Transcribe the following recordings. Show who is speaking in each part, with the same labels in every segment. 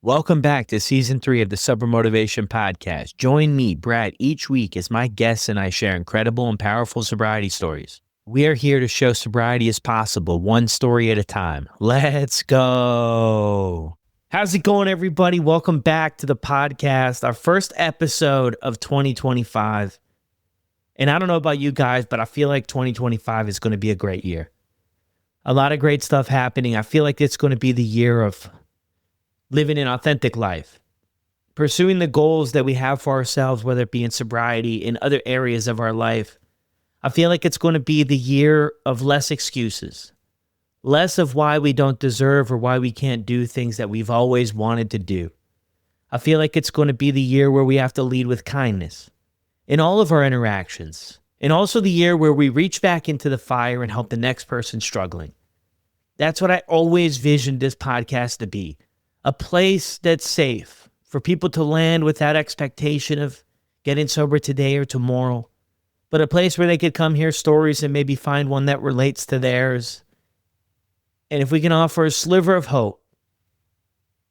Speaker 1: Welcome back to Season 3 of the Sober Motivation Podcast. Join me, Brad, each week as my guests and I share incredible and powerful sobriety stories. We are here to show sobriety is possible, one story at a time. Let's go. How's it going, everybody? Welcome back to the podcast, our first episode of 2025. And I don't know about you guys, but I feel like 2025 is going to be a great year. A lot of great stuff happening. I feel like it's going to be the year of living an authentic life, pursuing the goals that we have for ourselves, whether it be in sobriety, in other areas of our life. I feel like it's going to be the year of less excuses, less of why we don't deserve or why we can't do things that we've always wanted to do. I feel like it's going to be the year where we have to lead with kindness in all of our interactions, and also the year where we reach back into the fire and help the next person struggling. That's what I always visioned this podcast to be. A place that's safe for people to land without expectation of getting sober today or tomorrow, but a place where they could come hear stories and maybe find one that relates to theirs. And if we can offer a sliver of hope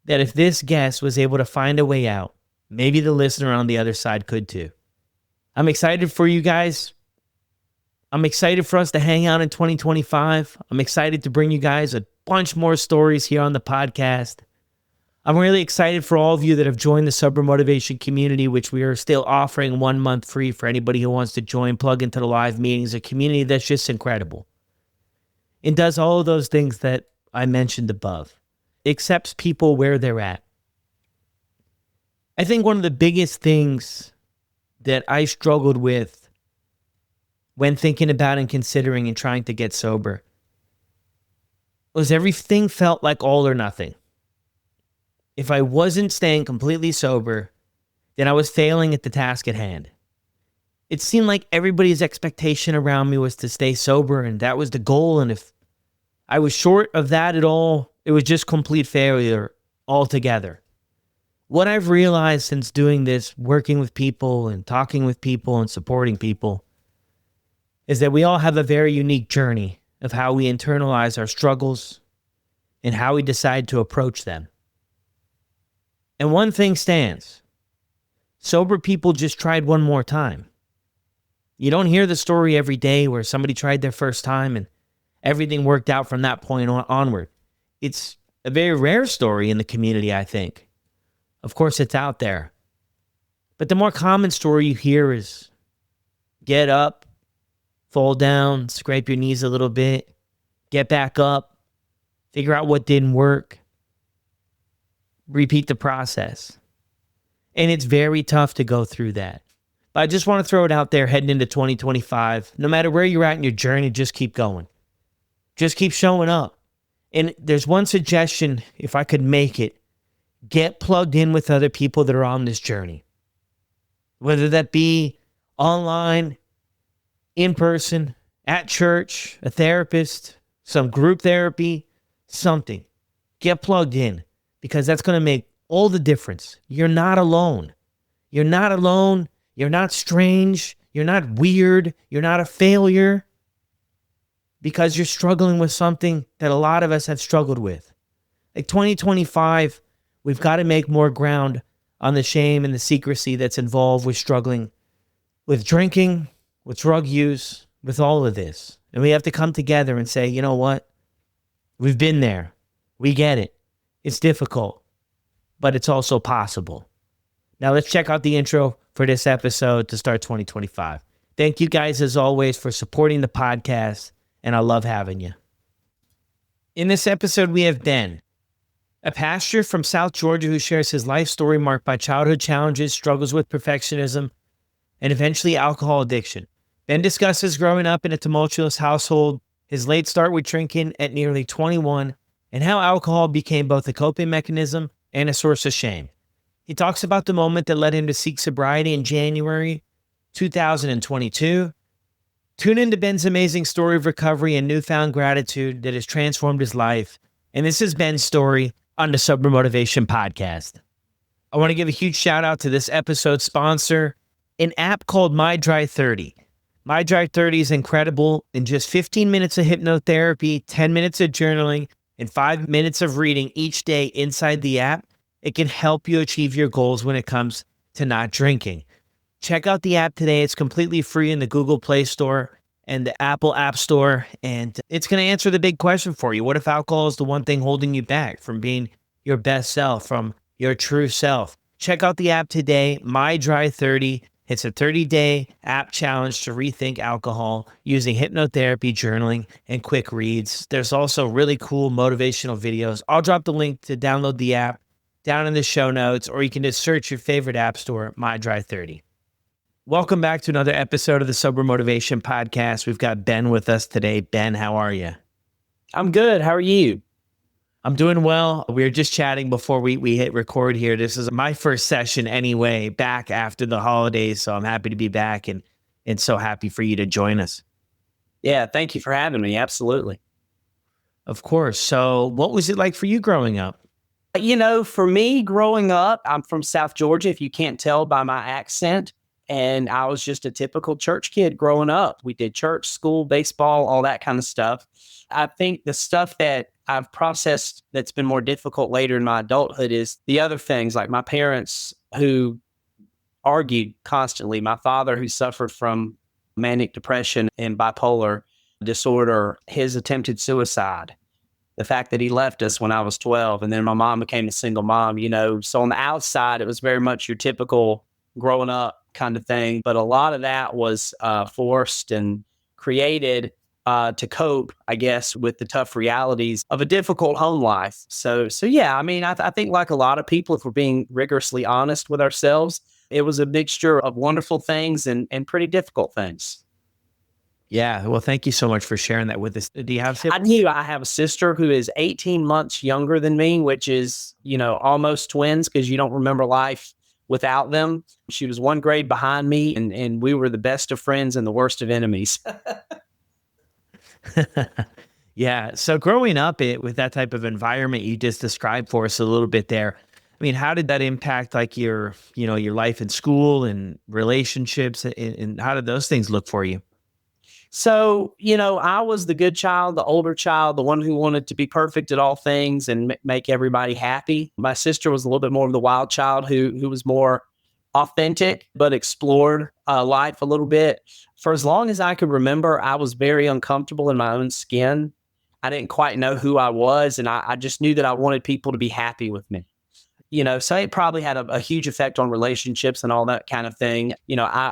Speaker 1: that if this guest was able to find a way out, maybe the listener on the other side could too. I'm excited for you guys. I'm excited for us to hang out in 2025. I'm excited to bring you guys a bunch more stories here on the podcast. I'm really excited for all of you that have joined the Sober Motivation community, which we are still offering 1 month free for anybody who wants to join, plug into the live meetings, a community that's just incredible. It does all of those things that I mentioned above. It accepts people where they're at. I think one of the biggest things that I struggled with when thinking about and considering and trying to get sober was everything felt like all or nothing. If I wasn't staying completely sober, then I was failing at the task at hand. It seemed like everybody's expectation around me was to stay sober, and that was the goal. And if I was short of that at all, it was just complete failure altogether. What I've realized since doing this, working with people and talking with people and supporting people, is that we all have a very unique journey of how we internalize our struggles and how we decide to approach them. And one thing stands. Sober people just tried one more time. You don't hear the story every day where somebody tried their first time and everything worked out from that point onward. It's a very rare story in the community, I think. Of course, it's out there. But the more common story you hear is get up, fall down, scrape your knees a little bit, get back up, figure out what didn't work, repeat the process. And it's very tough to go through that. But I just want to throw it out there heading into 2025. No matter where you're at in your journey, just keep going. Just keep showing up. And there's one suggestion, if I could make it, get plugged in with other people that are on this journey. Whether that be online, in person, at church, a therapist, some group therapy, something. Get plugged in. Because that's going to make all the difference. You're not alone. You're not alone. You're not strange. You're not weird. You're not a failure. Because you're struggling with something that a lot of us have struggled with. Like 2025, we've got to make more ground on the shame and the secrecy that's involved with struggling with drinking, with drug use, with all of this. And we have to come together and say, you know what? We've been there. We get it. It's difficult, but it's also possible. Now let's check out the intro for this episode to start 2025. Thank you guys as always for supporting the podcast, and I love having you. In this episode, we have Ben, a pastor from South Georgia who shares his life story marked by childhood challenges, struggles with perfectionism, and eventually alcohol addiction. Ben discusses growing up in a tumultuous household, his late start with drinking at nearly 21, and how alcohol became both a coping mechanism and a source of shame. He talks about the moment that led him to seek sobriety in January 2022. Tune into Ben's amazing story of recovery and newfound gratitude that has transformed his life. And this is Ben's story on the Sober Motivation Podcast. I want to give a huge shout out to this episode's sponsor, an app called My Dry 30. My Dry 30 is incredible. In just 15 minutes of hypnotherapy, 10 minutes of journaling, and 5 minutes of reading each day inside the app, It can help you achieve your goals when it comes to not drinking. Check out the app today. It's completely free in the Google Play Store and the Apple App Store. And it's going to answer the big question for you. What if alcohol is the one thing holding you back from being your best self, from your true self? Check out the app today, My Dry 30. It's a 30-day app challenge to rethink alcohol using hypnotherapy, journaling, and quick reads. There's also really cool motivational videos. I'll drop the link to download the app down in the show notes, or you can just search your favorite app store, My Dry 30. Welcome back to another episode of the Sober Motivation Podcast. We've got Ben with us today. Ben, how are you?
Speaker 2: I'm good. How are you?
Speaker 1: I'm doing well. We were just chatting before we hit record here. This is my first session anyway, back after the holidays. So I'm happy to be back and so happy for you to join us.
Speaker 2: Yeah, thank you for having me. Absolutely.
Speaker 1: Of course. So what was it like for you growing up?
Speaker 2: For me growing up, I'm from South Georgia, if you can't tell by my accent. And I was just a typical church kid growing up. We did church, school, baseball, all that kind of stuff. I think the stuff that I've processed that's been more difficult later in my adulthood is the other things, like my parents who argued constantly, my father who suffered from manic depression and bipolar disorder, his attempted suicide, the fact that he left us when I was 12, and then my mom became a single mom, So on the outside, it was very much your typical growing up kind of thing. But a lot of that was forced and created to cope, I guess, with the tough realities of a difficult home life. So yeah, I think like a lot of people, if we're being rigorously honest with ourselves, it was a mixture of wonderful things and pretty difficult things.
Speaker 1: Yeah. Well, thank you so much for sharing that with us. Do you have
Speaker 2: siblings? I have a sister who is 18 months younger than me, which is, almost twins because you don't remember life without them. She was one grade behind me, and we were the best of friends and the worst of enemies.
Speaker 1: Yeah. So growing up with that type of environment you just described for us a little bit there, how did that impact like your life in school and relationships, and how did those things look for you?
Speaker 2: So, I was the good child, the older child, the one who wanted to be perfect at all things and make everybody happy. My sister was a little bit more of the wild child who was more authentic, but explored life a little bit. For as long as I could remember, I was very uncomfortable in my own skin. I didn't quite know who I was, and I just knew that I wanted people to be happy with me. So it probably had a huge effect on relationships and all that kind of thing.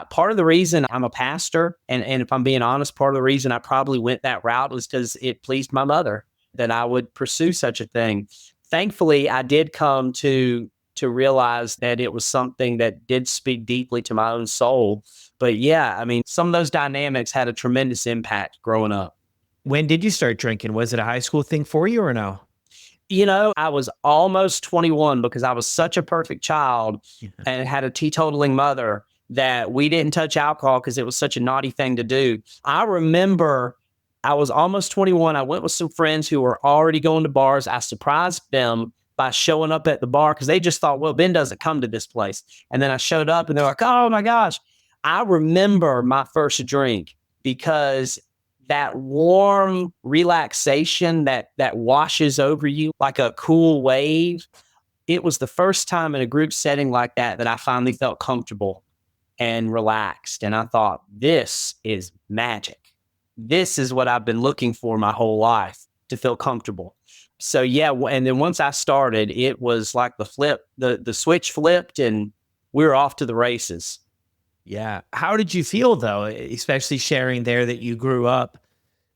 Speaker 2: Part of the reason I'm a pastor, and if I'm being honest, part of the reason I probably went that route was because it pleased my mother that I would pursue such a thing. Thankfully, I did come to realize that it was something that did speak deeply to my own soul. But yeah, some of those dynamics had a tremendous impact growing up.
Speaker 1: When did you start drinking? Was it a high school thing for you or no?
Speaker 2: I was almost 21 because I was such a perfect child and had a teetotaling mother that we didn't touch alcohol because it was such a naughty thing to do. I remember I was almost 21. I went with some friends who were already going to bars. I surprised them by showing up at the bar because they just thought, well, Ben doesn't come to this place. And then I showed up and they're like, oh my gosh. I remember my first drink because that warm relaxation that washes over you like a cool wave. It was the first time in a group setting like that I finally felt comfortable and relaxed. And I thought, this is magic. This is what I've been looking for my whole life, to feel comfortable. So yeah, and then once I started, it was like the switch flipped and we were off to the races.
Speaker 1: Yeah. How did you feel though, especially sharing there that you grew up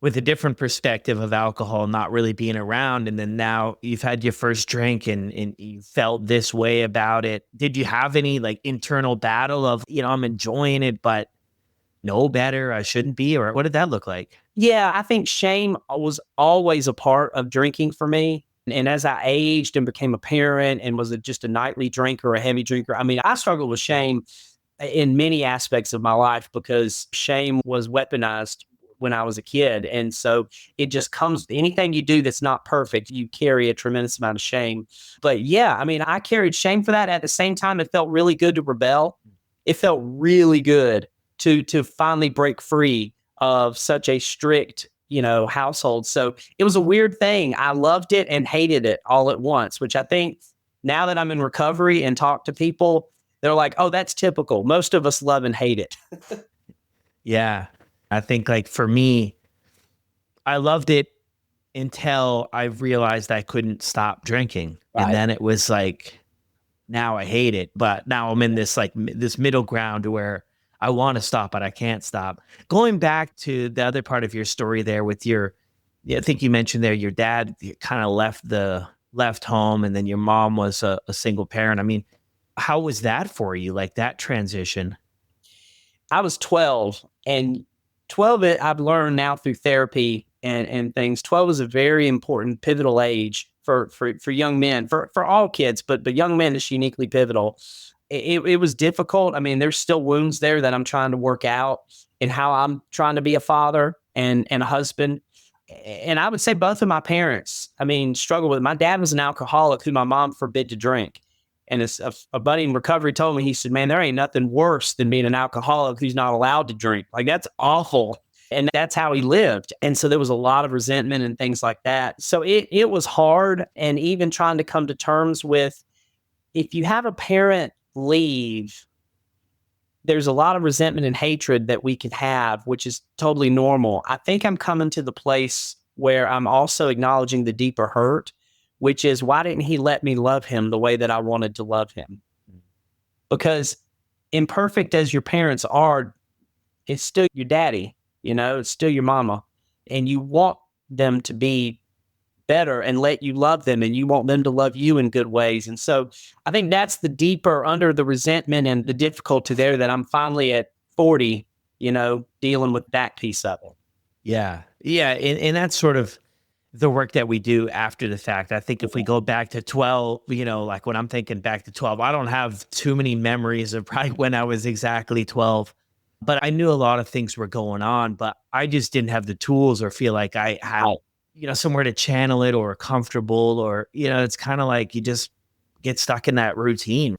Speaker 1: with a different perspective of alcohol not really being around, and then now you've had your first drink and you felt this way about it? Did you have any like internal battle of, I'm enjoying it, but know better, I shouldn't be, or what did that look like?
Speaker 2: Yeah, I think shame was always a part of drinking for me. And as I aged and became a parent and was just a nightly drinker, a heavy drinker, I struggled with shame in many aspects of my life because shame was weaponized when I was a kid. And so it just comes, anything you do that's not perfect, you carry a tremendous amount of shame. But yeah, I carried shame for that. At the same time, it felt really good to rebel. It felt really good to finally break free of such a strict, household. So it was a weird thing. I loved it and hated it all at once, which I think Now that I'm in recovery and talk to people, they're like, oh, that's typical. Most of us love and hate it.
Speaker 1: Yeah. I think like for me, I loved it until I realized I couldn't stop drinking. And
Speaker 2: Right.
Speaker 1: then it was like, now I hate it, but now I'm in this like this middle ground where I want to stop, but I can't stop. Going back to the other part of your story there with your, yeah, I think you mentioned there your dad kind of left home, and then your mom was a single parent. I mean, how was that for you? Like that transition?
Speaker 2: I was 12, and 12 I've learned now through therapy and things. 12 is a very important pivotal age for young men, for all kids, but young men is uniquely pivotal. It was difficult. I mean, there's still wounds there that I'm trying to work out in how I'm trying to be a father and a husband. And I would say both of my parents, I mean, struggled with it. My dad was an alcoholic who my mom forbid to drink. And a buddy in recovery told me, he said, man, there ain't nothing worse than being an alcoholic who's not allowed to drink. Like, that's awful. And that's how he lived. And so there was a lot of resentment and things like that. So it was hard. And even trying to come to terms with, if you have a parent leave, there's a lot of resentment and hatred that we can have, which is totally normal. I think I'm coming to the place where I'm also acknowledging the deeper hurt, which is, why didn't he let me love him the way that I wanted to love him? Because imperfect as your parents are, it's still your daddy, it's still your mama. And you want them to be better and let you love them, and you want them to love you in good ways. And so I think that's the deeper under the resentment and the difficulty there, that I'm finally at 40, dealing with that piece of it.
Speaker 1: Yeah. Yeah. And that's sort of the work that we do after the fact. I think if we go back to 12, like when I'm thinking back to 12, I don't have too many memories of probably when I was exactly 12, but I knew a lot of things were going on, but I just didn't have the tools or feel like I had, somewhere to channel it or comfortable, or, it's kind of like you just get stuck in that routine.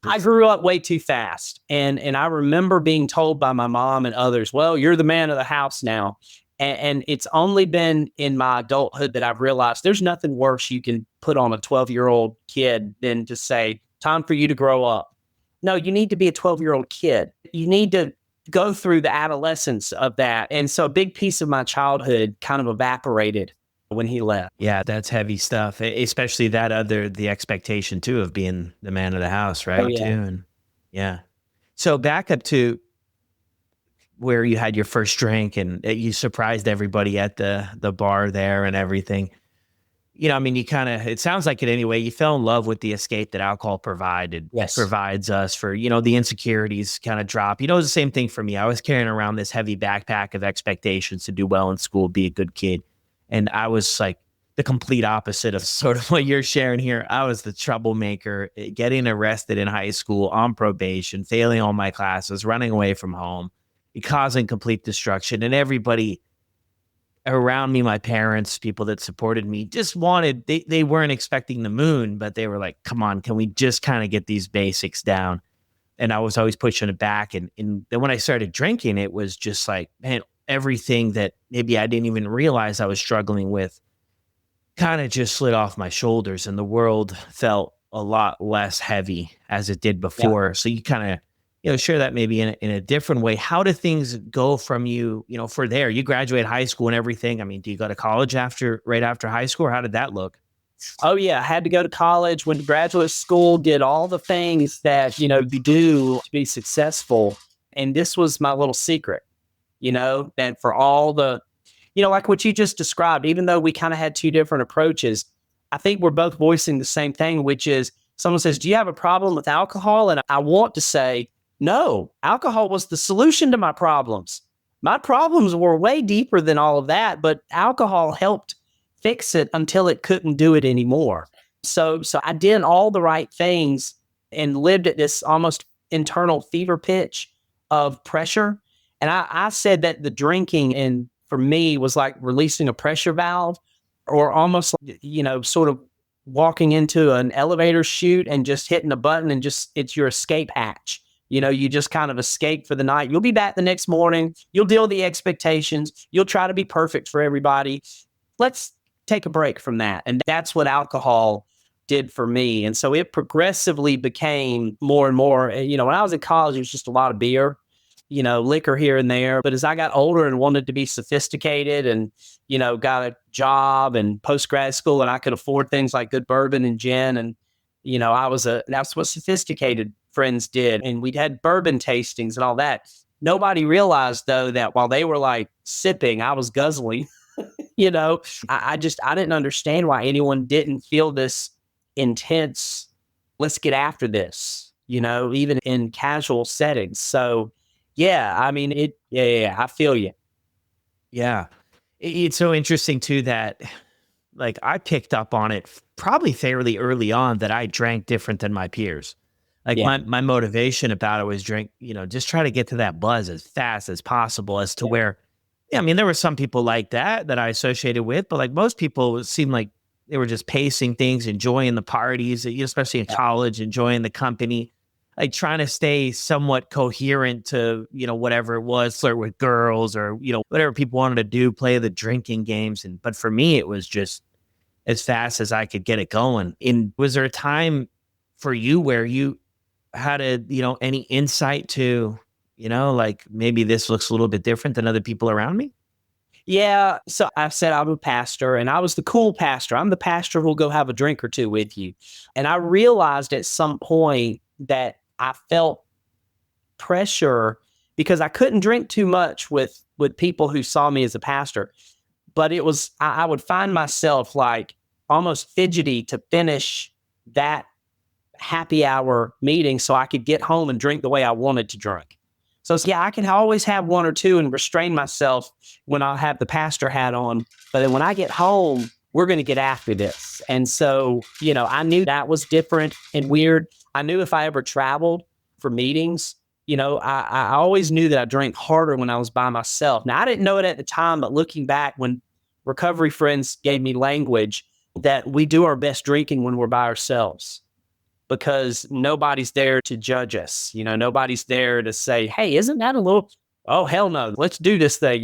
Speaker 2: I grew up way too fast. And I remember being told by my mom and others, well, you're the man of the house now. And it's only been in my adulthood that I've realized there's nothing worse you can put on a 12-year-old kid than to say, time for you to grow up. No, you need to be a 12-year-old kid. You need to go through the adolescence of that. And so a big piece of my childhood kind of evaporated when he left.
Speaker 1: Yeah, that's heavy stuff, especially the expectation too of being the man of the house, right?
Speaker 2: Oh, yeah.
Speaker 1: Too. And yeah. So back up to where you had your first drink and you surprised everybody at the bar there and everything. I mean, it sounds like it anyway. You fell in love with the escape that alcohol provides us for, the insecurities kind of drop. It was the same thing for me. I was carrying around this heavy backpack of expectations to do well in school, be a good kid. And I was like the complete opposite of sort of what you're sharing here. I was the troublemaker, getting arrested in high school, on probation, failing all my classes, running away from home, causing complete destruction. And everybody around me, my parents, people that supported me, just they weren't expecting the moon, but they were like, come on, can we just kind of get these basics down? And I was always pushing it back. And then when I started drinking, it was just like, man, everything that maybe I didn't even realize I was struggling with kind of just slid off my shoulders, and the world felt a lot less heavy as it did before. Yeah. So you kind of, share that maybe in a different way. How do things go from you, for there? You graduate high school and everything. I mean, do you go to college right after high school, or how did that look?
Speaker 2: Oh, yeah. I had to go to college, went to graduate school, did all the things that, you do to be successful. And this was my little secret, that for all the, like what you just described, even though we kind of had two different approaches, I think we're both voicing the same thing, which is someone says, do you have a problem with alcohol? And I want to say, no, alcohol was the solution to my problems. My problems were way deeper than all of that, but alcohol helped fix it until it couldn't do it anymore. So I did all the right things and lived at this almost internal fever pitch of pressure. And I said that the drinking, and for me, was like releasing a pressure valve, or almost, sort of walking into an elevator chute and just hitting a button, and it's your escape hatch. You just kind of escape for the night. You'll be back the next morning. You'll deal with the expectations. You'll try to be perfect for everybody. Let's take a break from that. And that's what alcohol did for me. And so it progressively became more and more. When I was in college, it was just a lot of beer, liquor here and there. But as I got older and wanted to be sophisticated and, got a job and post grad school and I could afford things like good bourbon and gin. And, that's what sophisticated friends did. And we'd had bourbon tastings and all that. Nobody realized though that while they were like sipping, I was guzzling. you know, I didn't understand why anyone didn't feel this intense, let's get after this, even in casual settings. So yeah, I mean yeah, I feel you.
Speaker 1: Yeah. It's so interesting too that like I picked up on it probably fairly early on that I drank different than my peers. Like
Speaker 2: Yeah.
Speaker 1: my motivation about it was drink, just try to get to that buzz as fast as possible as to
Speaker 2: Yeah.
Speaker 1: where, yeah, I mean, there were some people like that I associated with, but like most people seemed like they were just pacing things, enjoying the parties, especially in
Speaker 2: Yeah.
Speaker 1: college, enjoying the company, like trying to stay somewhat coherent to, whatever it was, flirt with girls or, whatever people wanted to do, play the drinking games. But for me, it was just as fast as I could get it going. And was there a time for you where you had any insight to, like maybe this looks a little bit different than other people around me?
Speaker 2: Yeah. So I said I'm a pastor and I was the cool pastor. I'm the pastor who'll go have a drink or two with you. And I realized at some point that I felt pressure because I couldn't drink too much with people who saw me as a pastor. But it was I would find myself like almost fidgety to finish that happy hour meeting so I could get home and drink the way I wanted to drink. So yeah, I can always have one or two and restrain myself when I have the pastor hat on. But then when I get home, we're going to get after this. And so, I knew that was different and weird. I knew if I ever traveled for meetings, I always knew that I drank harder when I was by myself. Now, I didn't know it at the time, but looking back when recovery friends gave me language that we do our best drinking when we're by ourselves because nobody's there to judge us. Nobody's there to say, hey, isn't that a little, oh, hell no, let's do this thing.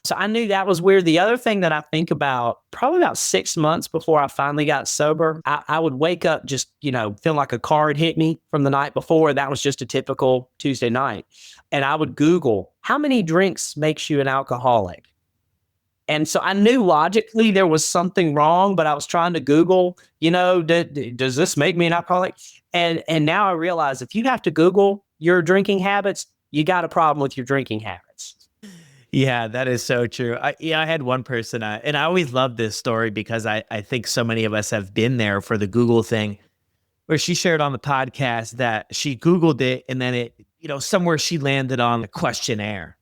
Speaker 2: So I knew that was weird. The other thing that I think about, probably about 6 months before I finally got sober, I would wake up just, feeling like a car had hit me from the night before. That was just a typical Tuesday night. And I would Google, how many drinks makes you an alcoholic? And so I knew logically there was something wrong, but I was trying to Google, does this make me an alcoholic? And now I realize if you have to Google your drinking habits, you got a problem with your drinking habits.
Speaker 1: Yeah, that is so true. I had one person, and I always love this story because I think so many of us have been there for the Google thing, where she shared on the podcast that she Googled it and then it, somewhere she landed on a questionnaire,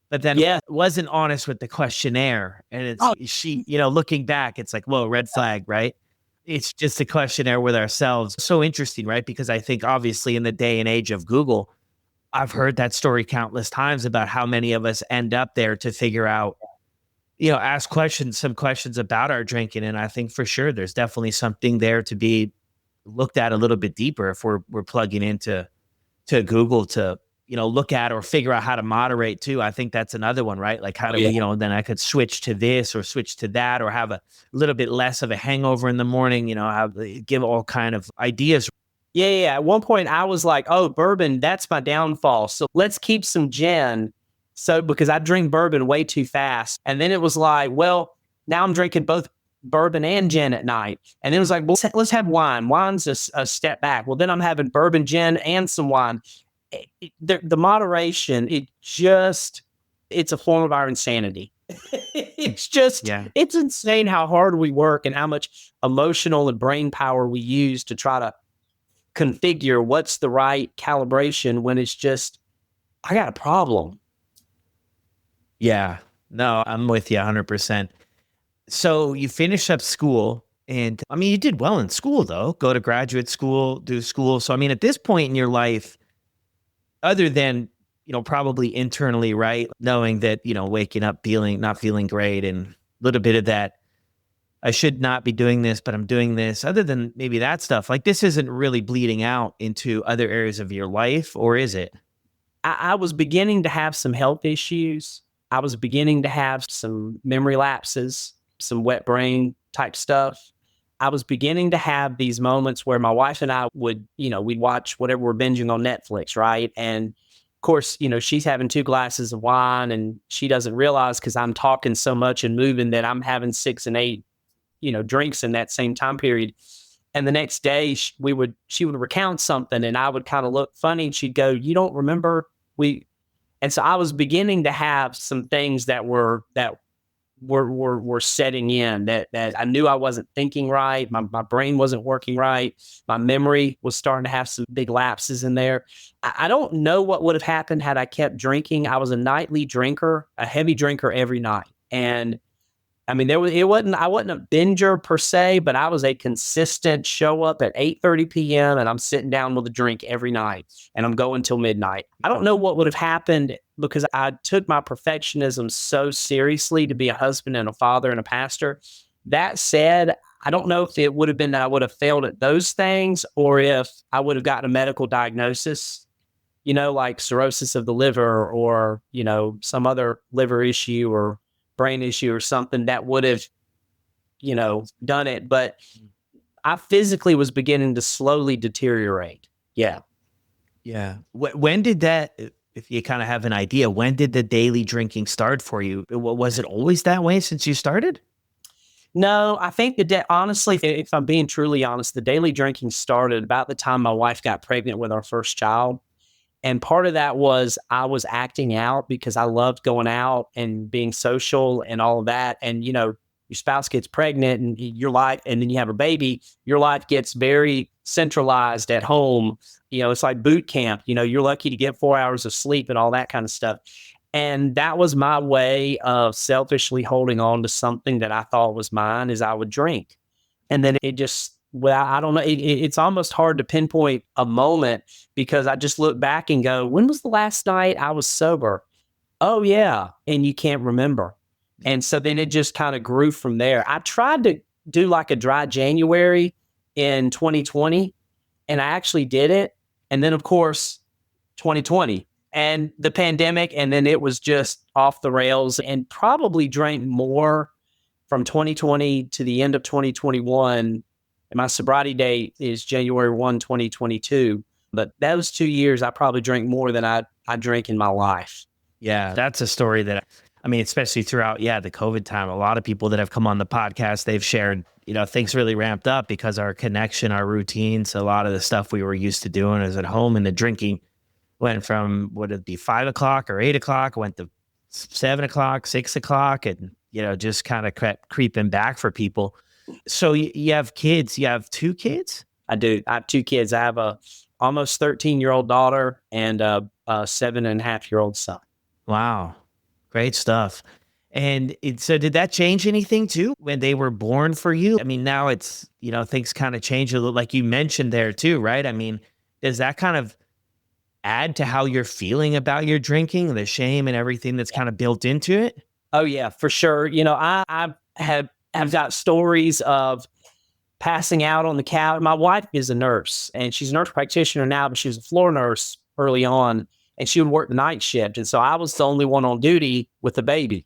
Speaker 1: but then
Speaker 2: Yeah.
Speaker 1: wasn't honest with the questionnaire. And
Speaker 2: Oh,
Speaker 1: she, looking back, it's like, whoa, red flag, right? It's just a questionnaire with ourselves. So interesting, right? Because I think obviously in the day and age of Google, I've heard that story countless times about how many of us end up there to figure out, ask some questions about our drinking. And I think for sure there's definitely something there to be looked at a little bit deeper if we're plugging into to Google to, look at or figure out how to moderate too. I think that's another one, right? Like how do we,
Speaker 2: yeah.
Speaker 1: then I could switch to this or switch to that or have a little bit less of a hangover in the morning, have give all kind of ideas.
Speaker 2: Yeah. At one point, I was like, oh, bourbon, that's my downfall. So let's keep some gin. So, because I drink bourbon way too fast. And then it was like, well, now I'm drinking both bourbon and gin at night. And then it was like, well, let's have wine. Wine's a step back. Well, then I'm having bourbon, gin, and some wine. The moderation, it's a form of our insanity.
Speaker 1: Yeah.
Speaker 2: It's insane how hard we work and how much emotional and brain power we use to try to configure what's the right calibration when it's just, I got a problem.
Speaker 1: Yeah. No, I'm with you 100%. So you finish up school and I mean, you did well in school though, go to graduate school, do school. So, I mean, at this point in your life, other than, probably internally, right? Knowing that, waking up not feeling great and a little bit of that, I should not be doing this, but I'm doing this. Other than maybe that stuff, like this isn't really bleeding out into other areas of your life, or is it?
Speaker 2: I was beginning to have some health issues. I was beginning to have some memory lapses, some wet brain type stuff. I was beginning to have these moments where my wife and I would, we'd watch whatever we're binging on Netflix, right? And of course, she's having 2 glasses of wine and she doesn't realize because I'm talking so much and moving that I'm having 6 and 8, drinks in that same time period. And the next day she would recount something and I would kind of look funny. And she'd go, "You don't remember we," and so I was beginning to have some things that were setting in that I knew I wasn't thinking right. My brain wasn't working right. My memory was starting to have some big lapses in there. I don't know what would have happened had I kept drinking. I was a nightly drinker, a heavy drinker every night. And I mean, I wasn't a binger per se, but I was a consistent show up at 8:30 p.m. and I'm sitting down with a drink every night and I'm going till midnight. I don't know what would have happened because I took my perfectionism so seriously to be a husband and a father and a pastor. That said, I don't know if it would have been that I would have failed at those things or if I would have gotten a medical diagnosis, like cirrhosis of the liver or, some other liver issue or brain issue or something that would have, done it. But I physically was beginning to slowly deteriorate. Yeah.
Speaker 1: Yeah. When did that, if you kind of have an idea, when did the daily drinking start for you? Was it always that way since you started?
Speaker 2: No, I think honestly, if I'm being truly honest, the daily drinking started about the time my wife got pregnant with our first child. And part of that was I was acting out because I loved going out and being social and all of that. And, your spouse gets pregnant and your life, and then you have a baby, your life gets very centralized at home. It's like boot camp. You're lucky to get 4 hours of sleep and all that kind of stuff. And that was my way of selfishly holding on to something that I thought was mine is I would drink. And then it just, well, I don't know. It's almost hard to pinpoint a moment because I just look back and go, when was the last night I was sober? Oh, yeah. And you can't remember. And so then it just kind of grew from there. I tried to do like a dry January in 2020, and I actually did it. And then, of course, 2020 and the pandemic, and then it was just off the rails and probably drank more from 2020 to the end of 2021. And my sobriety date is January 1, 2022. But those 2 years, I probably drank more than I drank in my life.
Speaker 1: Yeah, that's a story that, I mean, especially throughout, the COVID time, a lot of people that have come on the podcast, they've shared, things really ramped up because our connection, our routines, a lot of the stuff we were used to doing is at home, and the drinking went from, would it be 5 o'clock or 8 o'clock, went to 7 o'clock, 6 o'clock, and, just kind of kept creeping back for people. So you have kids, you have 2 kids?
Speaker 2: I do. I have 2 kids. I have a almost 13-year-old daughter and a 7.5-year-old son.
Speaker 1: Wow. Great stuff. And so did that change anything too when they were born for you? I mean, now it's, things kind of change a little, like you mentioned there too, right? I mean, does that kind of add to how you're feeling about your drinking, the shame and everything that's kind of built into it?
Speaker 2: Oh, yeah, for sure. I have got stories of passing out on the couch. My wife is a nurse and she's a nurse practitioner now, but she was a floor nurse early on and she would work the night shift. And so I was the only one on duty with the baby.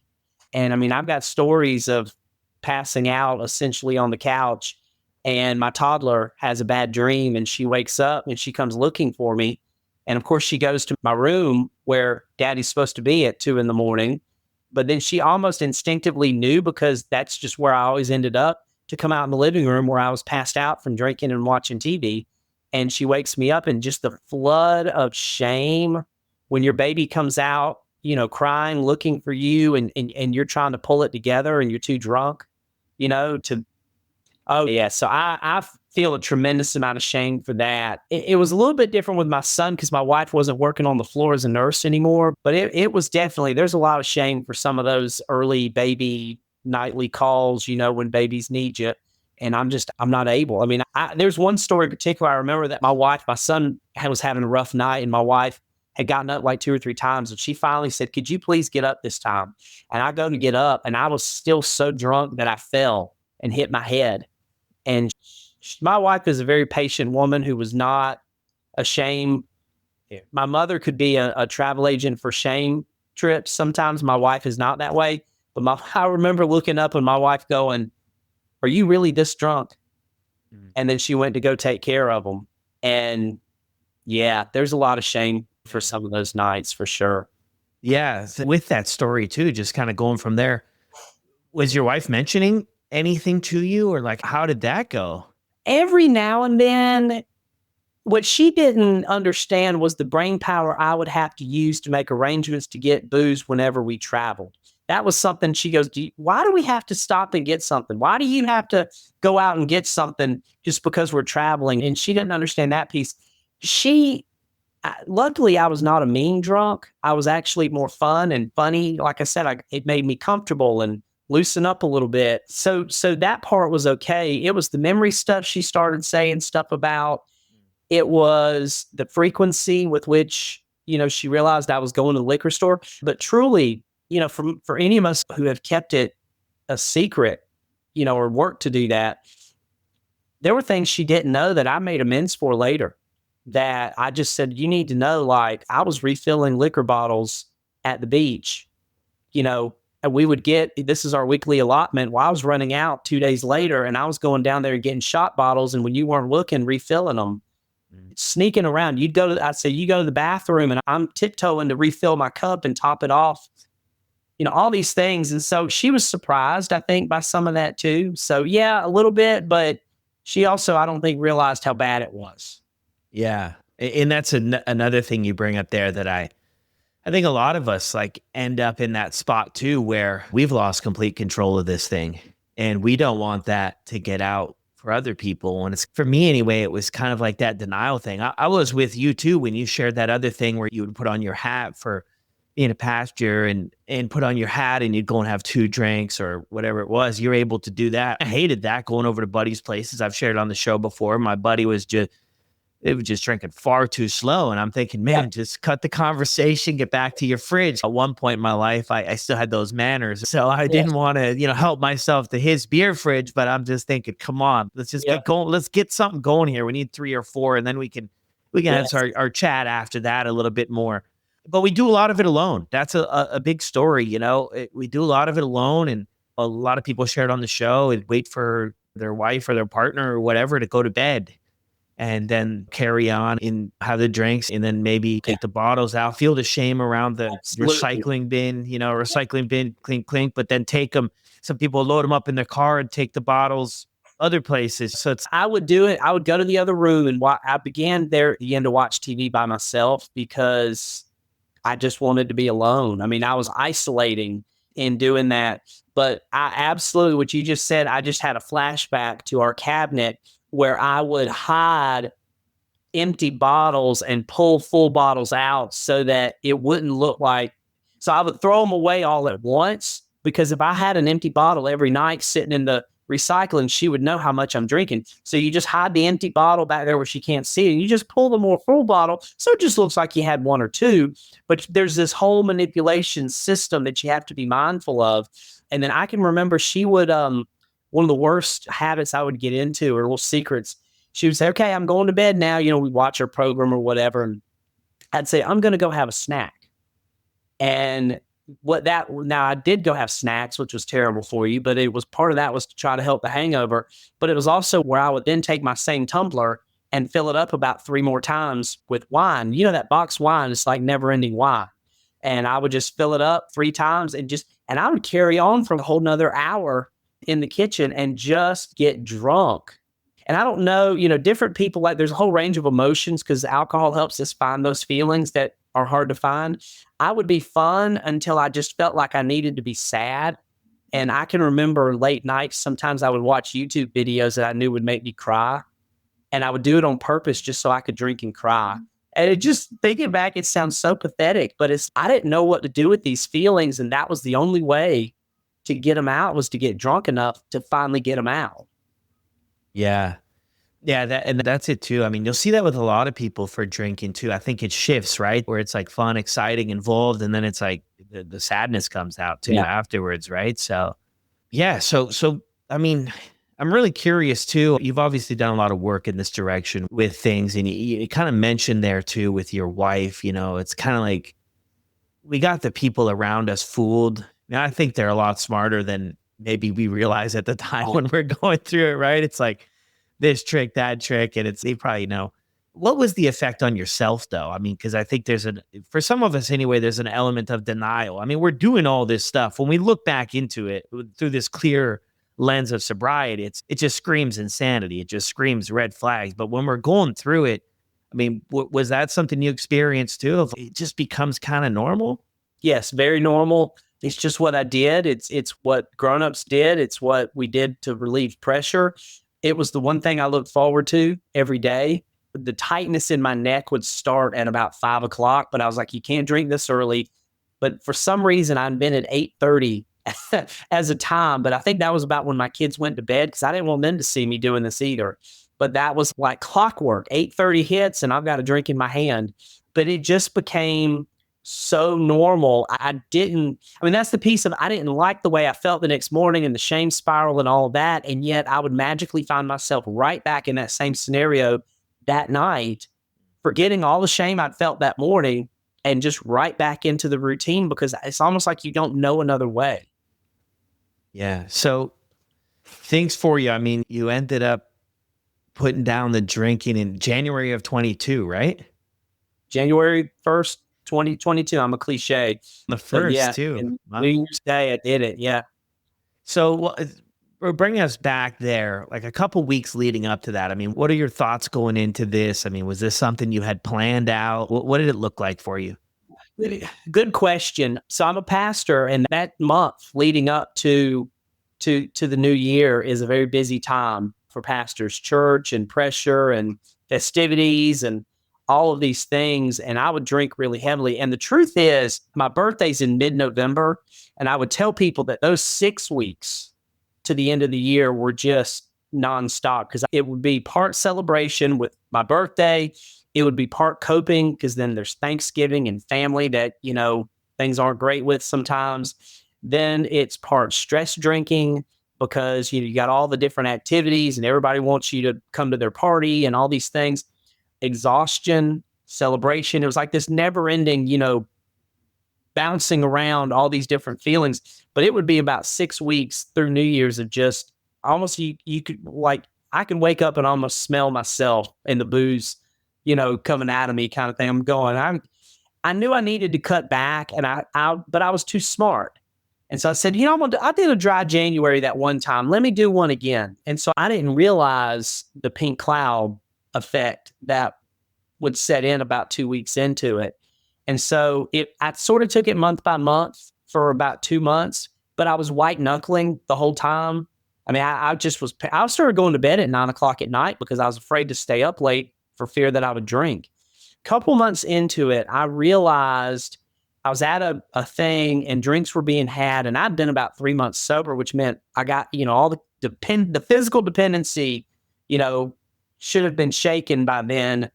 Speaker 2: And I mean, I've got stories of passing out essentially on the couch and my toddler has a bad dream and she wakes up and she comes looking for me. And of course she goes to my room where daddy's supposed to be at 2 a.m. But then she almost instinctively knew because that's just where I always ended up to come out in the living room where I was passed out from drinking and watching TV. And she wakes me up and just the flood of shame when your baby comes out, crying, looking for you and you're trying to pull it together and you're too drunk, oh yeah. So I feel a tremendous amount of shame for that. It was a little bit different with my son because my wife wasn't working on the floor as a nurse anymore, but it was definitely, there's a lot of shame for some of those early baby nightly calls, when babies need you. And I'm not able. I mean, there's one story in particular. I remember that my son was having a rough night and my wife had gotten up like 2 or 3 times. And she finally said, "Could you please get up this time?" And I go to get up and I was still so drunk that I fell and hit my head. And my wife is a very patient woman who was not ashamed. My mother could be a travel agent for shame trips. Sometimes my wife is not that way. But I remember looking up and my wife going, "Are you really this drunk?" And then she went to go take care of them. And yeah, there's a lot of shame for some of those nights for sure.
Speaker 1: Yeah. With that story too, just kind of going from there, was your wife mentioning anything to you, or like, how did that go?
Speaker 2: Every now and then, what she didn't understand was the brain power I would have to use to make arrangements to get booze whenever we traveled. That was something she goes, why do we have to stop and get something? Why do you have to go out and get something just because we're traveling? And she didn't understand that piece. Luckily, I was not a mean drunk. I was actually more fun and funny. Like I said, it made me comfortable and loosen up a little bit. So that part was okay. It was the memory stuff she started saying stuff about. It was the frequency with which, she realized I was going to the liquor store. But truly, for any of us who have kept it a secret, or worked to do that, there were things she didn't know that I made amends for later, that I just said, you need to know, like, I was refilling liquor bottles at the beach, and we would this is our weekly allotment. Well, I was running out 2 days later and I was going down there and getting shot bottles. And when you weren't looking, refilling them, sneaking around. I'd say, you go to the bathroom and I'm tiptoeing to refill my cup and top it off, all these things. And so she was surprised, I think, by some of that too. So yeah, a little bit, but she also, I don't think, realized how bad it was.
Speaker 1: Yeah. And that's another thing you bring up there that I think a lot of us like end up in that spot too, where we've lost complete control of this thing and we don't want that to get out for other people. And it's, for me anyway, it was kind of like that denial thing. I was with you too when you shared that other thing where you would put on your hat for being a pastor and put on your hat and you'd go and have 2 drinks or whatever it was. You're able to do that. I hated that, going over to buddies' places. I've shared on the show before. My buddy was just drinking far too slow. And I'm thinking, man, just cut the conversation, get back to your fridge. At one point in my life, I still had those manners. So I didn't want to, help myself to his beer fridge, but I'm just thinking, come on, let's just get going. Let's get something going here. We need 3 or 4, and then we can have our chat after that a little bit more. But we do a lot of it alone. That's a big story. We do a lot of it alone. And a lot of people share it on the show and wait for their wife or their partner or whatever to go to bed, and then carry on and have the drinks, and then maybe take the bottles out, feel the shame around the recycling bin, clink, clink, but then take them. Some people load them up in their car and take the bottles other places. So
Speaker 2: I would do it. I would go to the other room and I began to watch TV by myself because I just wanted to be alone. I mean, I was isolating in doing that, but I absolutely, what you just said, I just had a flashback to our cabinet where I would hide empty bottles and pull full bottles out so that it wouldn't look like, so I would throw them away all at once, because if I had an empty bottle every night sitting in the recycling, she would know how much I'm drinking. So you just hide the empty bottle back there where she can't see it, and you just pull the more full bottle. So it just looks like you had 1 or 2, but there's this whole manipulation system that you have to be mindful of. And then I can remember she would, one of the worst habits I would get into, or little secrets, she would say, okay, I'm going to bed now. We watch her program or whatever. And I'd say, I'm going to go have a snack. And now I did go have snacks, which was terrible for you, but it was part of that was to try to help the hangover. But it was also where I would then take my same tumbler and fill it up about 3 more times with wine. That box wine is like never ending wine. And I would just fill it up 3 times and I would carry on for a whole nother hour in the kitchen and just get drunk. And I don't know, different people, like, there's a whole range of emotions because alcohol helps us find those feelings that are hard to find. I would be fun until I just felt like I needed to be sad. And I can remember late nights, sometimes I would watch YouTube videos that I knew would make me cry. And I would do it on purpose just so I could drink and cry. And it just, thinking back, it sounds so pathetic, but I didn't know what to do with these feelings. And that was the only way to get them out, was to get drunk enough to finally get them out.
Speaker 1: Yeah. Yeah, that's it too. I mean, you'll see that with a lot of people for drinking too. I think it shifts, right? Where it's like fun, exciting, involved, and then it's like the sadness comes out too afterwards, right? So, yeah. So I mean, I'm really curious too. You've obviously done a lot of work in this direction with things, and you kind of mentioned there too with your wife. It's kind of like we got the people around us fooled. Now, I think they're a lot smarter than maybe we realize at the time when we're going through it, right? It's like, this trick, that trick, and they probably know. What was the effect on yourself, though? I mean, because I think for some of us anyway, there's an element of denial. I mean, we're doing all this stuff. When we look back into it through this clear lens of sobriety, it just screams insanity. It just screams red flags. But when we're going through it, I mean, was that something you experienced too? Of it just becomes kind of normal?
Speaker 2: Yes, very normal. It's just what I did. It's what grown-ups did. It's what we did to relieve pressure. It was the one thing I looked forward to every day. The tightness in my neck would start at about 5 o'clock, but I was like, you can't drink this early. But for some reason, I invented 8:30 as a time. But I think that was about when my kids went to bed because I didn't want them to see me doing this either. But that was like clockwork. 8:30 hits and I've got a drink in my hand. But it just became so normal. I mean, that's the piece of I didn't like the way I felt the next morning and the shame spiral and all of that. And yet I would magically find myself right back in that same scenario that night, forgetting all the shame I'd felt that morning and just right back into the routine because it's almost like you don't know another way.
Speaker 1: Yeah. So things for you. I mean, you ended up putting down the drinking in January of 22, right?
Speaker 2: January 1st, 2022. I'm a cliche.
Speaker 1: The first
Speaker 2: yeah,
Speaker 1: too. Wow.
Speaker 2: New Year's Day, I did it. Yeah.
Speaker 1: So we're bringing us back there, like a couple weeks leading up to that. I mean, what are your thoughts going into this? I mean, was this something you had planned out? What did it look like for you?
Speaker 2: Good question. So I'm a pastor, and that month leading up to the new year is a very busy time for pastors, church and pressure and festivities and all of these things. And I would drink really heavily. And the truth is, my birthday's in mid-November, and I would tell people that those 6 weeks to the end of the year were just nonstop because it would be part celebration with my birthday. It would be part coping because then there's Thanksgiving and family that, things aren't great with sometimes. Then it's part stress drinking because you got all the different activities and everybody wants you to come to their party and all these things. Exhaustion, celebration. It was like this never ending, bouncing around all these different feelings. But it would be about 6 weeks through New Year's of just almost you could I could wake up and almost smell myself in the booze, coming out of me kind of thing. I knew I needed to cut back and but I was too smart. And so I said, I did a dry January that one time. Let me do one again. And so I didn't realize the pink cloud effect that would set in about 2 weeks into it. And so I sort of took it month by month for about 2 months, but I was white knuckling the whole time. I mean, I started going to bed at 9 o'clock at night because I was afraid to stay up late for fear that I would drink. Couple months into it, I realized I was at a thing and drinks were being had, and I'd been about 3 months sober, which meant I got, all the physical dependency, should have been shaken by then.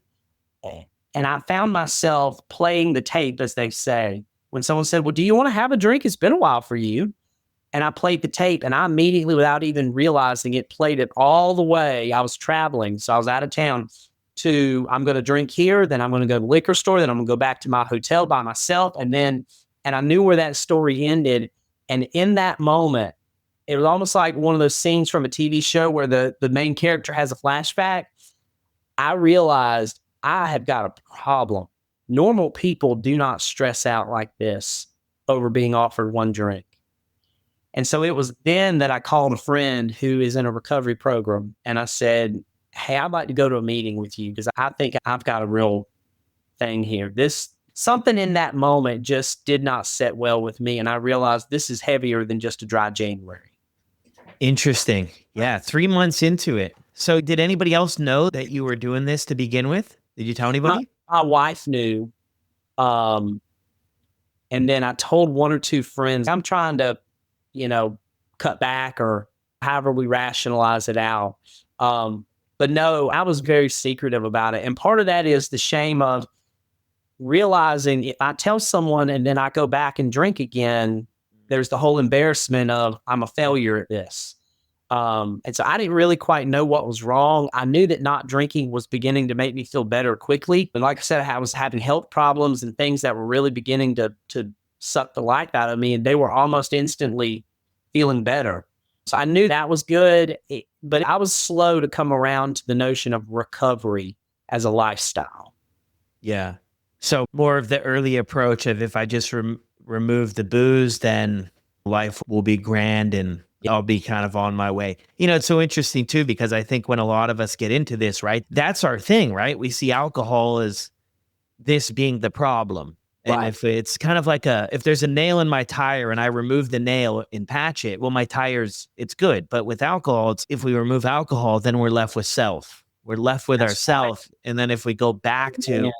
Speaker 2: And I found myself playing the tape, as they say. When someone said, well, do you want to have a drink? It's been a while for you. And I played the tape, and I immediately, without even realizing it, played it all the way. I was traveling, so I was out of town I'm going to drink here, then I'm going to go to the liquor store, then I'm going to go back to my hotel by myself. And I knew where that story ended. And in that moment, it was almost like one of those scenes from a TV show where the main character has a flashback. I realized I have got a problem. Normal people do not stress out like this over being offered one drink. And so it was then that I called a friend who is in a recovery program, and I said, hey, I'd like to go to a meeting with you because I think I've got a real thing here. Something in that moment just did not set well with me. And I realized this is heavier than just a dry January.
Speaker 1: Interesting. Yeah. 3 months into it. So did anybody else know that you were doing this to begin with? Did you tell anybody?
Speaker 2: My wife knew. And then I told one or two friends, I'm trying to, cut back or however we rationalize it out. But no, I was very secretive about it. And part of that is the shame of realizing if I tell someone and then I go back and drink again, there's the whole embarrassment of I'm a failure at this. And so I didn't really quite know what was wrong. I knew that not drinking was beginning to make me feel better quickly. And like I said, I was having health problems and things that were really beginning to suck the life out of me. And they were almost instantly feeling better. So I knew that was good, but I was slow to come around to the notion of recovery as a lifestyle.
Speaker 1: Yeah. So more of the early approach of if I just remove the booze, then life will be grand and I'll be kind of on my way. It's so interesting too, because I think when a lot of us get into this, right, that's our thing, right? We see alcohol as this being the problem. And
Speaker 2: Right.
Speaker 1: if it's kind of like if there's a nail in my tire and I remove the nail and patch it, well, my tires, it's good. But with alcohol, if we remove alcohol, then we're left with self. We're left with
Speaker 2: That's right.
Speaker 1: ourself. And then if we go back
Speaker 2: Yeah.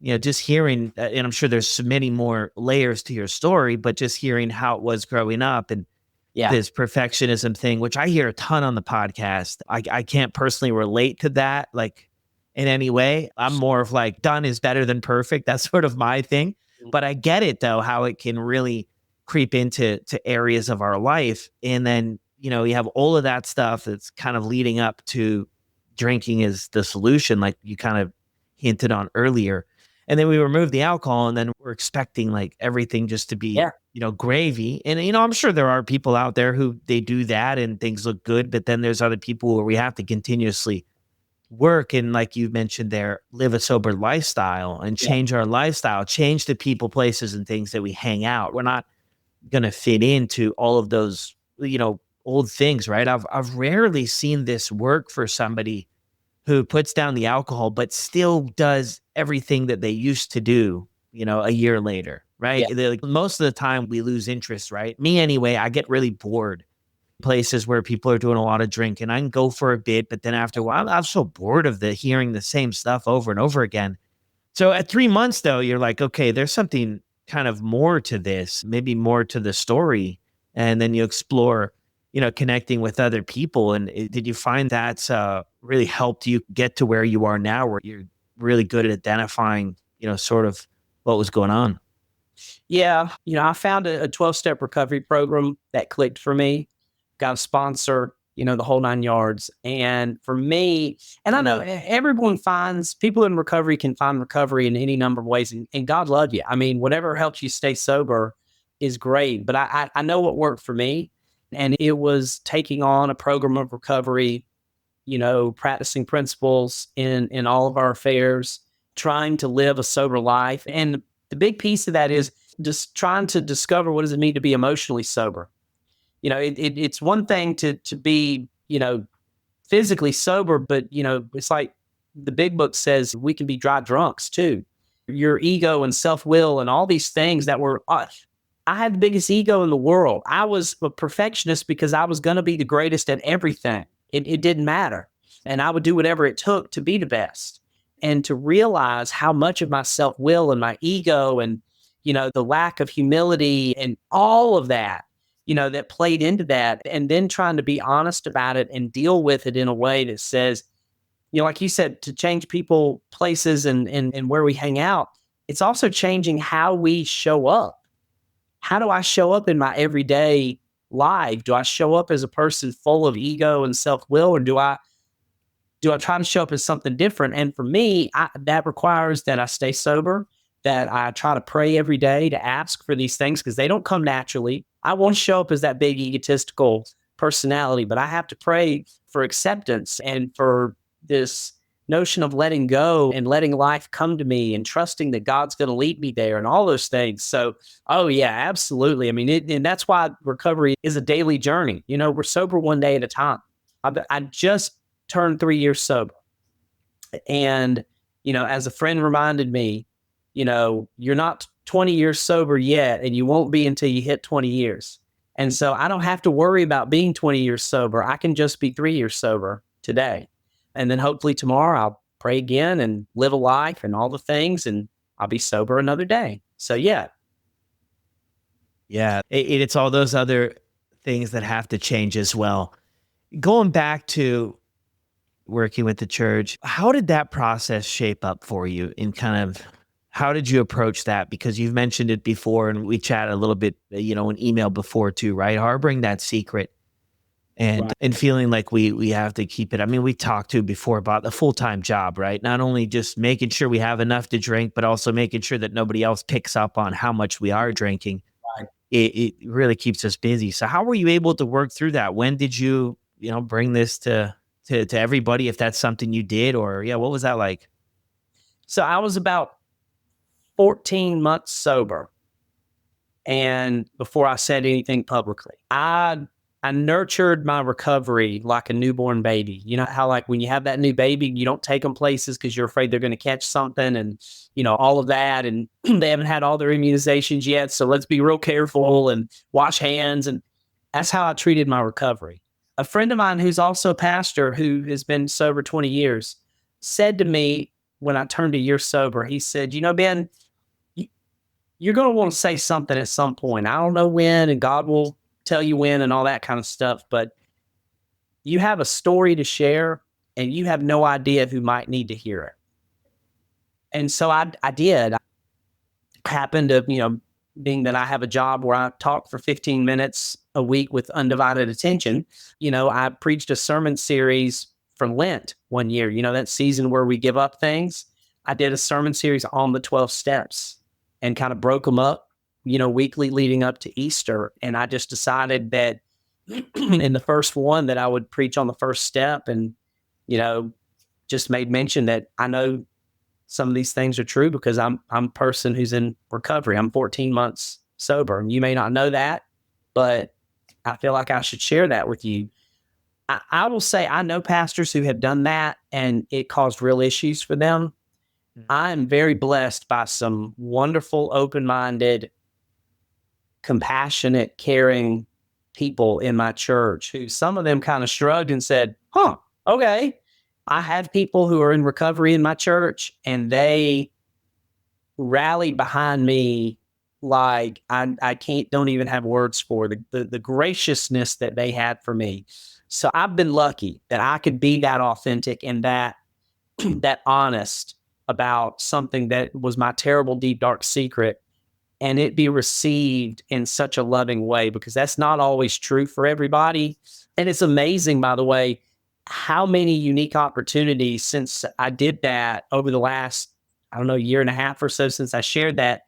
Speaker 1: to, just hearing, and I'm sure there's so many more layers to your story, but just hearing how it was growing up and
Speaker 2: Yeah.
Speaker 1: this perfectionism thing, which I hear a ton on the podcast. I can't personally relate to that, like in any way. I'm more of like done is better than perfect. That's sort of my thing. But I get it though, how it can really creep into areas of our life. And then, you have all of that stuff that's kind of leading up to drinking is the solution, like you kind of hinted on earlier. And then we remove the alcohol and then we're expecting like everything just to be,
Speaker 2: Yeah.
Speaker 1: gravy. And, I'm sure there are people out there who they do that and things look good, but then there's other people where we have to continuously work and like you mentioned there, live a sober lifestyle and
Speaker 2: Yeah.
Speaker 1: change our lifestyle, change the people, places and things that we hang out. We're not going to fit into all of those, old things, right? I've rarely seen this work for somebody who puts down the alcohol, but still does everything that they used to do, a year later, right?
Speaker 2: Yeah.
Speaker 1: Like most of the time we lose interest, right? Me anyway, I get really bored places where people are doing a lot of drinking. I can go for a bit, but then after a while, I'm so bored of hearing the same stuff over and over again. So at 3 months though, you're like, okay, there's something kind of more to this, maybe more to the story. And then you explore, connecting with other people. And did you find that's really helped you get to where you are now, where you're really good at identifying, sort of what was going on?
Speaker 2: Yeah. I found a 12-step recovery program that clicked for me, got a sponsor, the whole nine yards. And for me, and I know everyone finds people in recovery can find recovery in any number of ways. And God love you. I mean, whatever helps you stay sober is great. But I know what worked for me. And it was taking on a program of recovery, practicing principles in all of our affairs, trying to live a sober life. And the big piece of that is just trying to discover what does it mean to be emotionally sober. It's one thing to be, physically sober, but it's like the big book says we can be dry drunks too. Your ego and self-will and all these things that were I had the biggest ego in the world. I was a perfectionist because I was going to be the greatest at everything. It didn't matter. And I would do whatever it took to be the best. And to realize how much of my self-will and my ego and, the lack of humility and all of that, that played into that. And then trying to be honest about it and deal with it in a way that says, like you said, to change people, places, and where we hang out, it's also changing how we show up. How do I show up in my everyday life? Do I show up as a person full of ego and self-will, or do I try to show up as something different? And for me, that requires that I stay sober, that I try to pray every day to ask for these things because they don't come naturally. I won't show up as that big egotistical personality, but I have to pray for acceptance and for this notion of letting go and letting life come to me and trusting that God's going to lead me there and all those things. So, oh yeah, absolutely. I mean, and that's why recovery is a daily journey. We're sober one day at a time. I just turned 3 years sober. And, as a friend reminded me, you're not 20 years sober yet, and you won't be until you hit 20 years. And so I don't have to worry about being 20 years sober. I can just be 3 years sober today. And then hopefully tomorrow I'll pray again and live a life and all the things, and I'll be sober another day. So yeah.
Speaker 1: Yeah. It's all those other things that have to change as well. Going back to working with the church, how did that process shape up for you in kind of how did you approach that? Because you've mentioned it before and we chatted a little bit, in email before too, right? Harboring that secret and
Speaker 2: Right.
Speaker 1: and feeling like we have to keep it. I mean, we talked to before about the full-time job, right? Not only just making sure we have enough to drink, but also making sure that nobody else picks up on how much we are drinking. it really keeps us busy. So how were you able to work through that? When did you, bring this to everybody, if that's something you did, or yeah, what was that like?
Speaker 2: So I was about 14 months sober, and before I said anything publicly, I nurtured my recovery like a newborn baby. You know how, like, when you have that new baby, you don't take them places because you're afraid they're going to catch something, and all of that, and they haven't had all their immunizations yet, so let's be real careful and wash hands. And that's how I treated my recovery. A friend of mine who's also a pastor, who has been sober 20 years, said to me when I turned a year sober, he said, Ben, you're going to want to say something at some point. I don't know when, and God will tell you when and all that kind of stuff. But you have a story to share, and you have no idea who might need to hear it. And so I did. I happened to, being that I have a job where I talk for 15 minutes a week with undivided attention, I preached a sermon series for Lent one year, that season where we give up things. I did a sermon series on the 12 steps and kind of broke them up, weekly leading up to Easter. And I just decided that in the first one that I would preach on the first step, and, just made mention that I know some of these things are true because I'm a person who's in recovery. I'm 14 months sober. And you may not know that, but I feel like I should share that with you. I will say I know pastors who have done that and it caused real issues for them. I am very blessed by some wonderful, open-minded, compassionate, caring people in my church who, some of them kind of shrugged and said, okay. I have people who are in recovery in my church, and they rallied behind me like I don't even have words for the graciousness that they had for me. So I've been lucky that I could be that authentic and that honest about something that was my terrible, deep, dark secret, and it be received in such a loving way, because that's not always true for everybody. And it's amazing, by the way, how many unique opportunities since I did that over the last, year and a half or so since I shared that.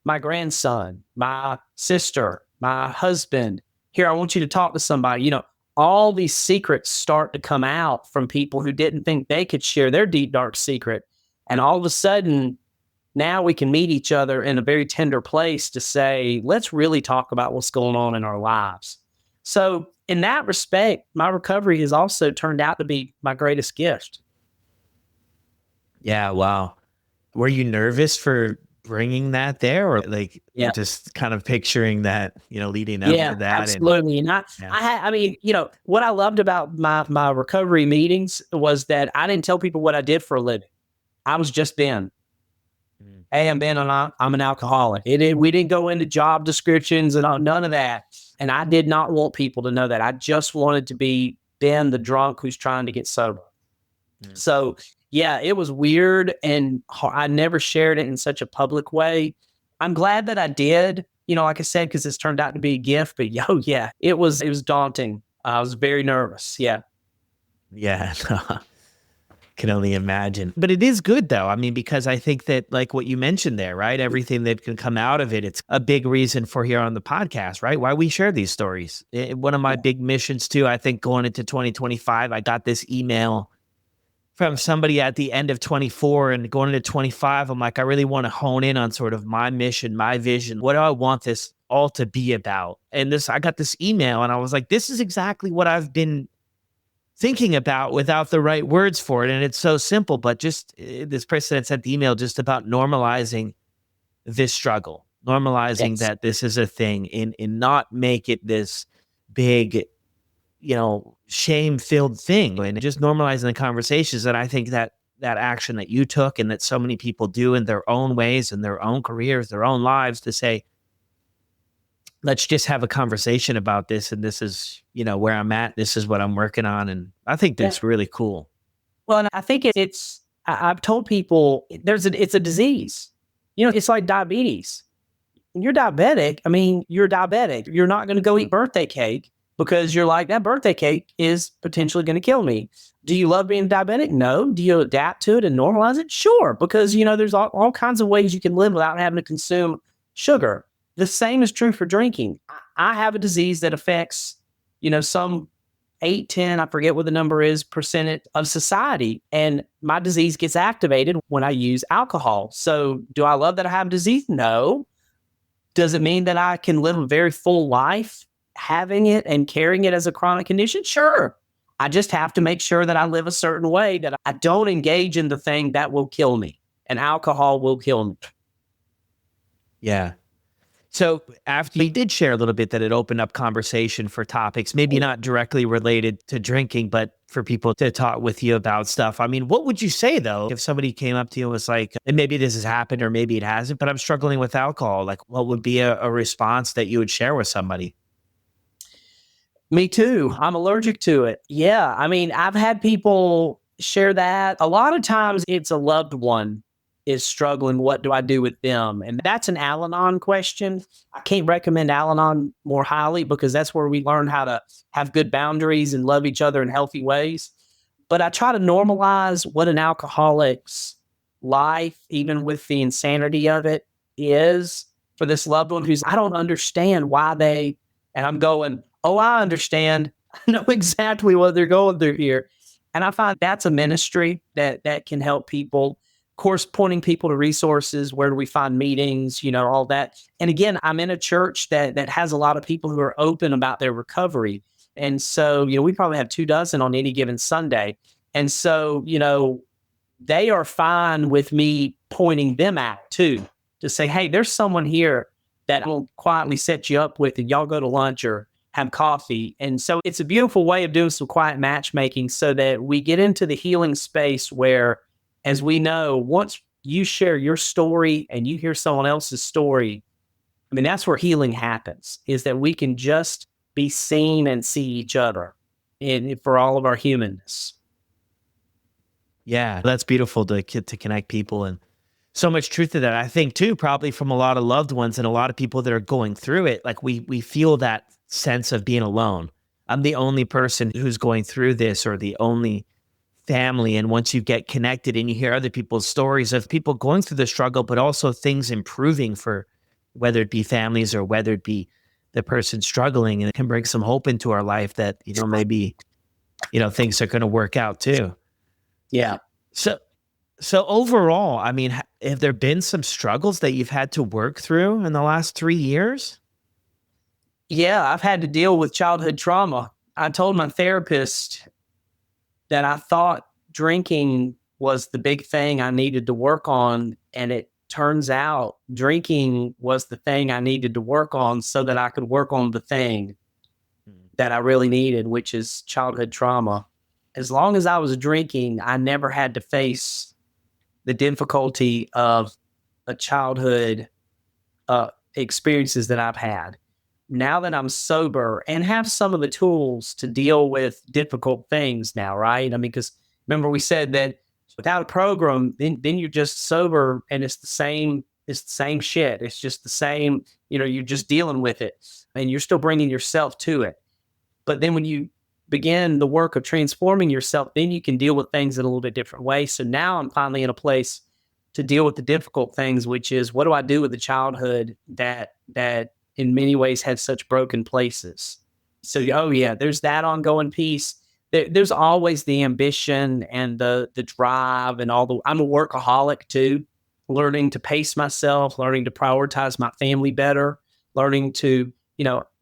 Speaker 2: My grandson, my sister, my husband, here, I want you to talk to somebody. All these secrets start to come out from people who didn't think they could share their deep, dark secret. And all of a sudden, now we can meet each other in a very tender place to say, let's really talk about what's going on in our lives. So in that respect, my recovery has also turned out to be my greatest gift.
Speaker 1: Yeah, wow. Were you nervous for bringing that there, or like just kind of picturing that, leading up to that?
Speaker 2: Absolutely. And what I loved about my recovery meetings was that I didn't tell people what I did for a living. I was just Ben. Hey, I'm Ben, and I'm an alcoholic. We didn't go into job descriptions and none of that. And I did not want people to know that. I just wanted to be Ben, the drunk who's trying to get sober. So, yeah, it was weird, and I never shared it in such a public way. I'm glad that I did, like I said, because it's turned out to be a gift. But it was daunting. I was very nervous. Yeah.
Speaker 1: Yeah. Can only imagine. But it is good, though. I mean, because I think that, like what you mentioned there, right? Everything that can come out of it, it's a big reason for here on the podcast, right? Why we share these stories. One of my big missions too, I think, going into 2025, I got this email from somebody at the end of 24 and going into 25. I'm like, I really want to hone in on sort of my mission, my vision. What do I want this all to be about? And I got this email and I was like, this is exactly what I've been thinking about without the right words for it. And it's so simple, but just this person had sent the email just about normalizing this struggle, normalizing that this is a thing, and not make it this big, shame-filled thing, and just normalizing the conversations. And I think that action that you took and that so many people do in their own ways, in their own careers, their own lives, to say, let's just have a conversation about this. And this is, where I'm at. This is what I'm working on. And I think that's really cool.
Speaker 2: Well, and I think I've told people it's a disease. It's like diabetes. When you're diabetic, you're diabetic. You're not going to go eat birthday cake because you're like, that birthday cake is potentially going to kill me. Do you love being diabetic? No. Do you adapt to it and normalize it? Sure. Because, there's all kinds of ways you can live without having to consume sugar. The same is true for drinking. I have a disease that affects, some 8, 10, I forget what the number is, percent of society. And my disease gets activated when I use alcohol. So do I love that I have a disease? No. Does it mean that I can live a very full life having it and carrying it as a chronic condition? Sure. I just have to make sure that I live a certain way, that I don't engage in the thing that will kill me. And alcohol will kill me.
Speaker 1: Yeah. So after you did share a little bit that it opened up conversation for topics, maybe not directly related to drinking, but for people to talk with you about stuff. I mean, what would you say though, if somebody came up to you and was like, and maybe this has happened or maybe it hasn't, but I'm struggling with alcohol. Like what would be a response that you would share with somebody?
Speaker 2: Me too. I'm allergic to it. Yeah. I mean, I've had people share that. A lot of times it's a loved one is struggling. What do I do with them? And that's an Al Anon question. I can't recommend Al Anon more highly because that's where we learn how to have good boundaries and love each other in healthy ways. But I try to normalize what an alcoholic's life, even with the insanity of it, is for this loved one who's, I don't understand why and I'm going, oh, I understand. I know exactly what they're going through here. And I find that's a ministry that can help people. Of course, pointing people to resources, where do we find meetings, all that. And again, I'm in a church that has a lot of people who are open about their recovery. And so, we probably have 24 on any given Sunday. And so, they are fine with me pointing them out too, to say, hey, there's someone here that will quietly set you up with, and y'all go to lunch or have coffee. And so it's a beautiful way of doing some quiet matchmaking so that we get into the healing space where, as we know, once you share your story and you hear someone else's story, I mean, that's where healing happens, is that we can just be seen and see each other for all of our humanness.
Speaker 1: Yeah, that's beautiful to connect people, and so much truth to that. I think too, probably from a lot of loved ones and a lot of people that are going through it, like we feel that sense of being alone. I'm the only person who's going through this, or the only family. And once you get connected and you hear other people's stories of people going through the struggle, but also things improving, for whether it be families or whether it be the person struggling, and it can bring some hope into our life that, maybe, things are going to work out too.
Speaker 2: Yeah.
Speaker 1: So overall, I mean, have there been some struggles that you've had to work through in the last 3 years?
Speaker 2: Yeah, I've had to deal with childhood trauma. I told my therapist that I thought drinking was the big thing I needed to work on. And it turns out drinking was the thing I needed to work on so that I could work on the thing that I really needed, which is childhood trauma. As long as I was drinking, I never had to face the difficulty of a childhood experiences that I've had. Now that I'm sober and have some of the tools to deal with difficult things now, right? I mean, because remember we said that without a program, then you're just sober and it's the same shit. It's just the same, you're just dealing with it and you're still bringing yourself to it. But then when you begin the work of transforming yourself, then you can deal with things in a little bit different way. So now I'm finally in a place to deal with the difficult things, which is, what do I do with the childhood that in many ways had such broken places? So, oh yeah, there's that ongoing piece. There's always the ambition and the drive and I'm a workaholic too, learning to pace myself, learning to prioritize my family better, learning to,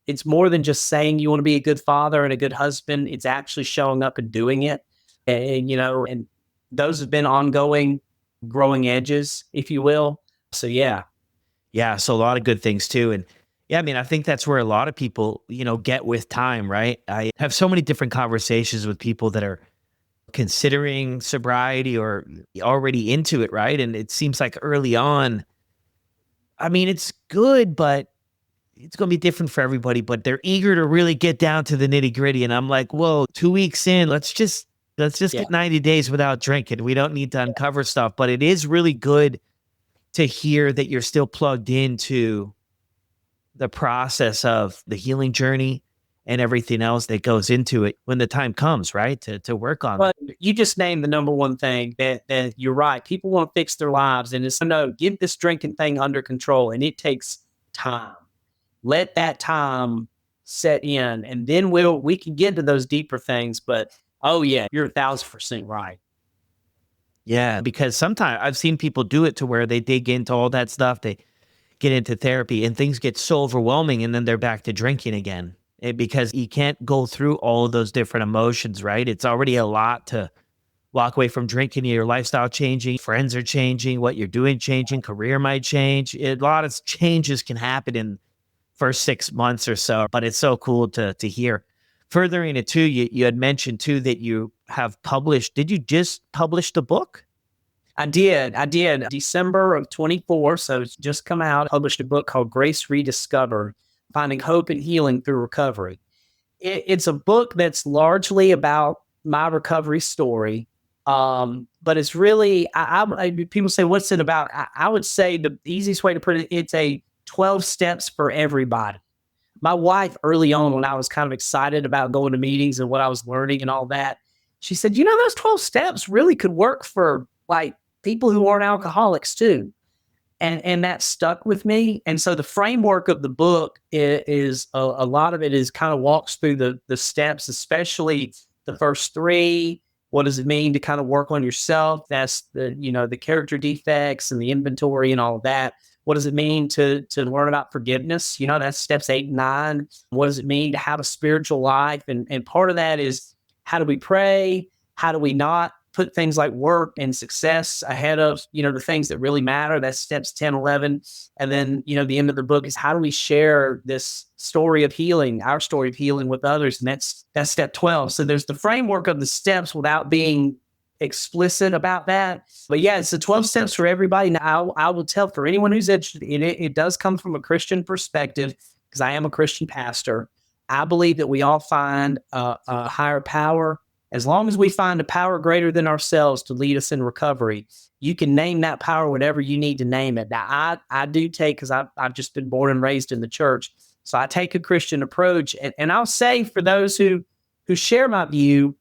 Speaker 2: it's more than just saying you want to be a good father and a good husband. It's actually showing up and doing it. And those have been ongoing growing edges, if you will. So, yeah.
Speaker 1: Yeah. So a lot of good things too. And yeah, I mean, I think that's where a lot of people, get with time, right? I have so many different conversations with people that are considering sobriety or already into it, right? And it seems like early on, I mean, it's good, but it's going to be different for everybody, but they're eager to really get down to the nitty gritty. And I'm like, whoa, 2 weeks in, let's just get 90 days without drinking. We don't need to uncover stuff, but it is really good to hear that you're still plugged into the process of the healing journey and everything else that goes into it when the time comes, right? To work on.
Speaker 2: But you just named the number one thing that you're right. People want to fix their lives, and it's no, get this drinking thing under control, and it takes time. let that time set in, and then we can get to those deeper things. But oh yeah, you're 1,000% right.
Speaker 1: Yeah, because sometimes I've seen people do it to where they dig into all that stuff, they get into therapy, and things get so overwhelming, and then they're back to drinking again. Because you can't go through all of those different emotions, right? It's already a lot to walk away from drinking. Your lifestyle changing, friends are changing, what you're doing changing, career might change. A lot of changes can happen in first 6 months or so, but it's so cool to hear. Furthering it too, you had mentioned too that you have published. Did you just publish the book?
Speaker 2: I did. I did. December of 24. So it's just come out. Published a book called Grace Rediscovered, Finding Hope and Healing Through Recovery. It's a book that's largely about my recovery story. But it's really, people say, what's it about? I would say the easiest way to put it, it's a 12 steps for everybody. My wife, early on, when I was kind of excited about going to meetings and what I was learning and all that, she said, those 12 steps really could work for like people who aren't alcoholics too. And that stuck with me. And so the framework of the book is a lot of it is kind of walks through the steps, especially the first three. What does it mean to kind of work on yourself? That's the character defects and the inventory and all of that. What does it mean to learn about forgiveness? That's steps 8 and 9. What does it mean to have a spiritual life? And part of that is, how do we pray? How do we not put things like work and success ahead of, the things that really matter? That's steps 10, 11. And then, the end of the book is, how do we share this story of healing, our story of healing, with others? And that's step 12. So there's the framework of the steps without being explicit about that. But yeah, it's the 12 steps for everybody. Now, I will tell, for anyone who's interested in it, it does come from a Christian perspective, because I am a Christian pastor. I believe that we all find a higher power. As long as we find a power greater than ourselves to lead us in recovery, you can name that power whatever you need to name it. Now, I do take, because I've just been born and raised in the church, so I take a Christian approach. And I'll say, for those who share my view,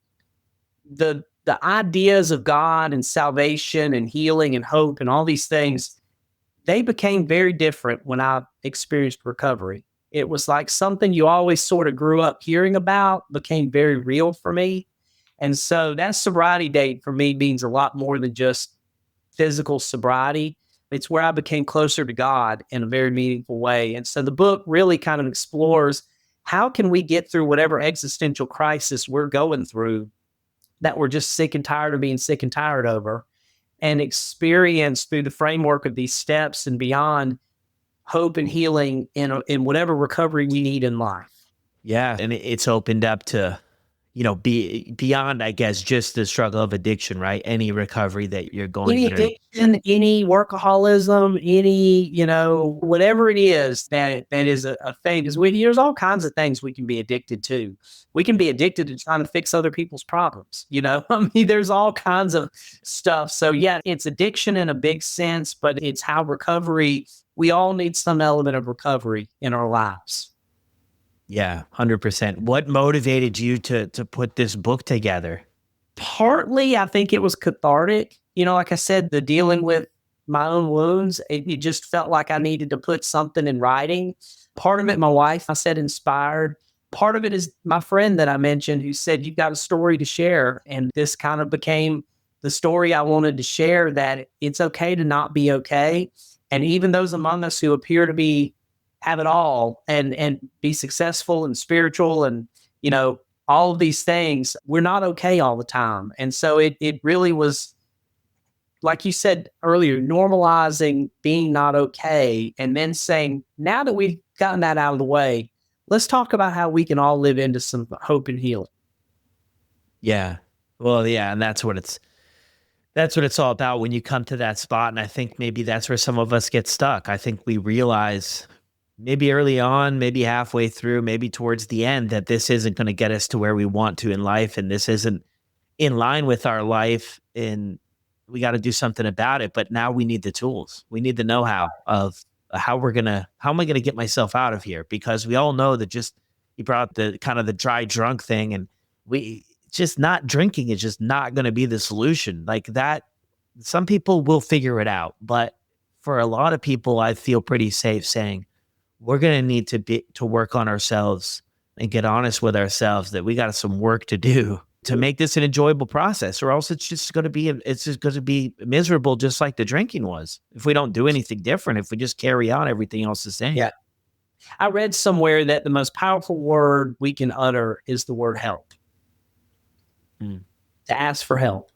Speaker 2: the ideas of God and salvation and healing and hope and all these things, they became very different when I experienced recovery. It was like something you always sort of grew up hearing about became very real for me. And so that sobriety date for me means a lot more than just physical sobriety. It's where I became closer to God in a very meaningful way. And so the book really kind of explores, how can we get through whatever existential crisis we're going through, that we're just sick and tired of being sick and tired over, and experience through the framework of these steps and beyond, hope and healing in whatever recovery we need in life.
Speaker 1: Yeah, and it's opened up to, be beyond, I guess, just the struggle of addiction, right? Any recovery that you're going
Speaker 2: Any
Speaker 1: through.
Speaker 2: addiction, any workaholism, any, whatever it is that is a thing. Because there's all kinds of things we can be addicted to. We can be addicted to trying to fix other people's problems. I mean, there's all kinds of stuff. So yeah, it's addiction in a big sense, but it's how recovery, we all need some element of recovery in our lives.
Speaker 1: Yeah, 100%. What motivated you to put this book together?
Speaker 2: Partly, I think it was cathartic. Like I said, the dealing with my own wounds, it just felt like I needed to put something in writing. Part of it, my wife, I said, inspired. Part of it is my friend that I mentioned, who said, you've got a story to share. And this kind of became the story I wanted to share, that it's okay to not be okay. And even those among us who appear to have it all and be successful and spiritual and, all of these things, we're not okay all the time. And so it really was, like you said earlier, normalizing being not okay, and then saying, now that we've gotten that out of the way, let's talk about how we can all live into some hope and healing.
Speaker 1: Yeah. Well, yeah, and that's what it's all about when you come to that spot. And I think maybe that's where some of us get stuck. I think we realize, maybe early on, maybe halfway through, maybe towards the end, that this isn't going to get us to where we want to in life. And this isn't in line with our life. And we got to do something about it. But now we need the tools. We need the know-how of how am I going to get myself out of here? Because we all know that, you brought the kind of the dry drunk thing, and just not drinking is just not going to be the solution. Like that, some people will figure it out. But for a lot of people, I feel pretty safe saying, we're going to need to work on ourselves and get honest with ourselves that we got some work to do to make this an enjoyable process, or else it's just going to be miserable, just like the drinking was. If we don't do anything different, if we just carry on everything else the same.
Speaker 2: Yeah. I read somewhere that the most powerful word we can utter is the word help. To ask for help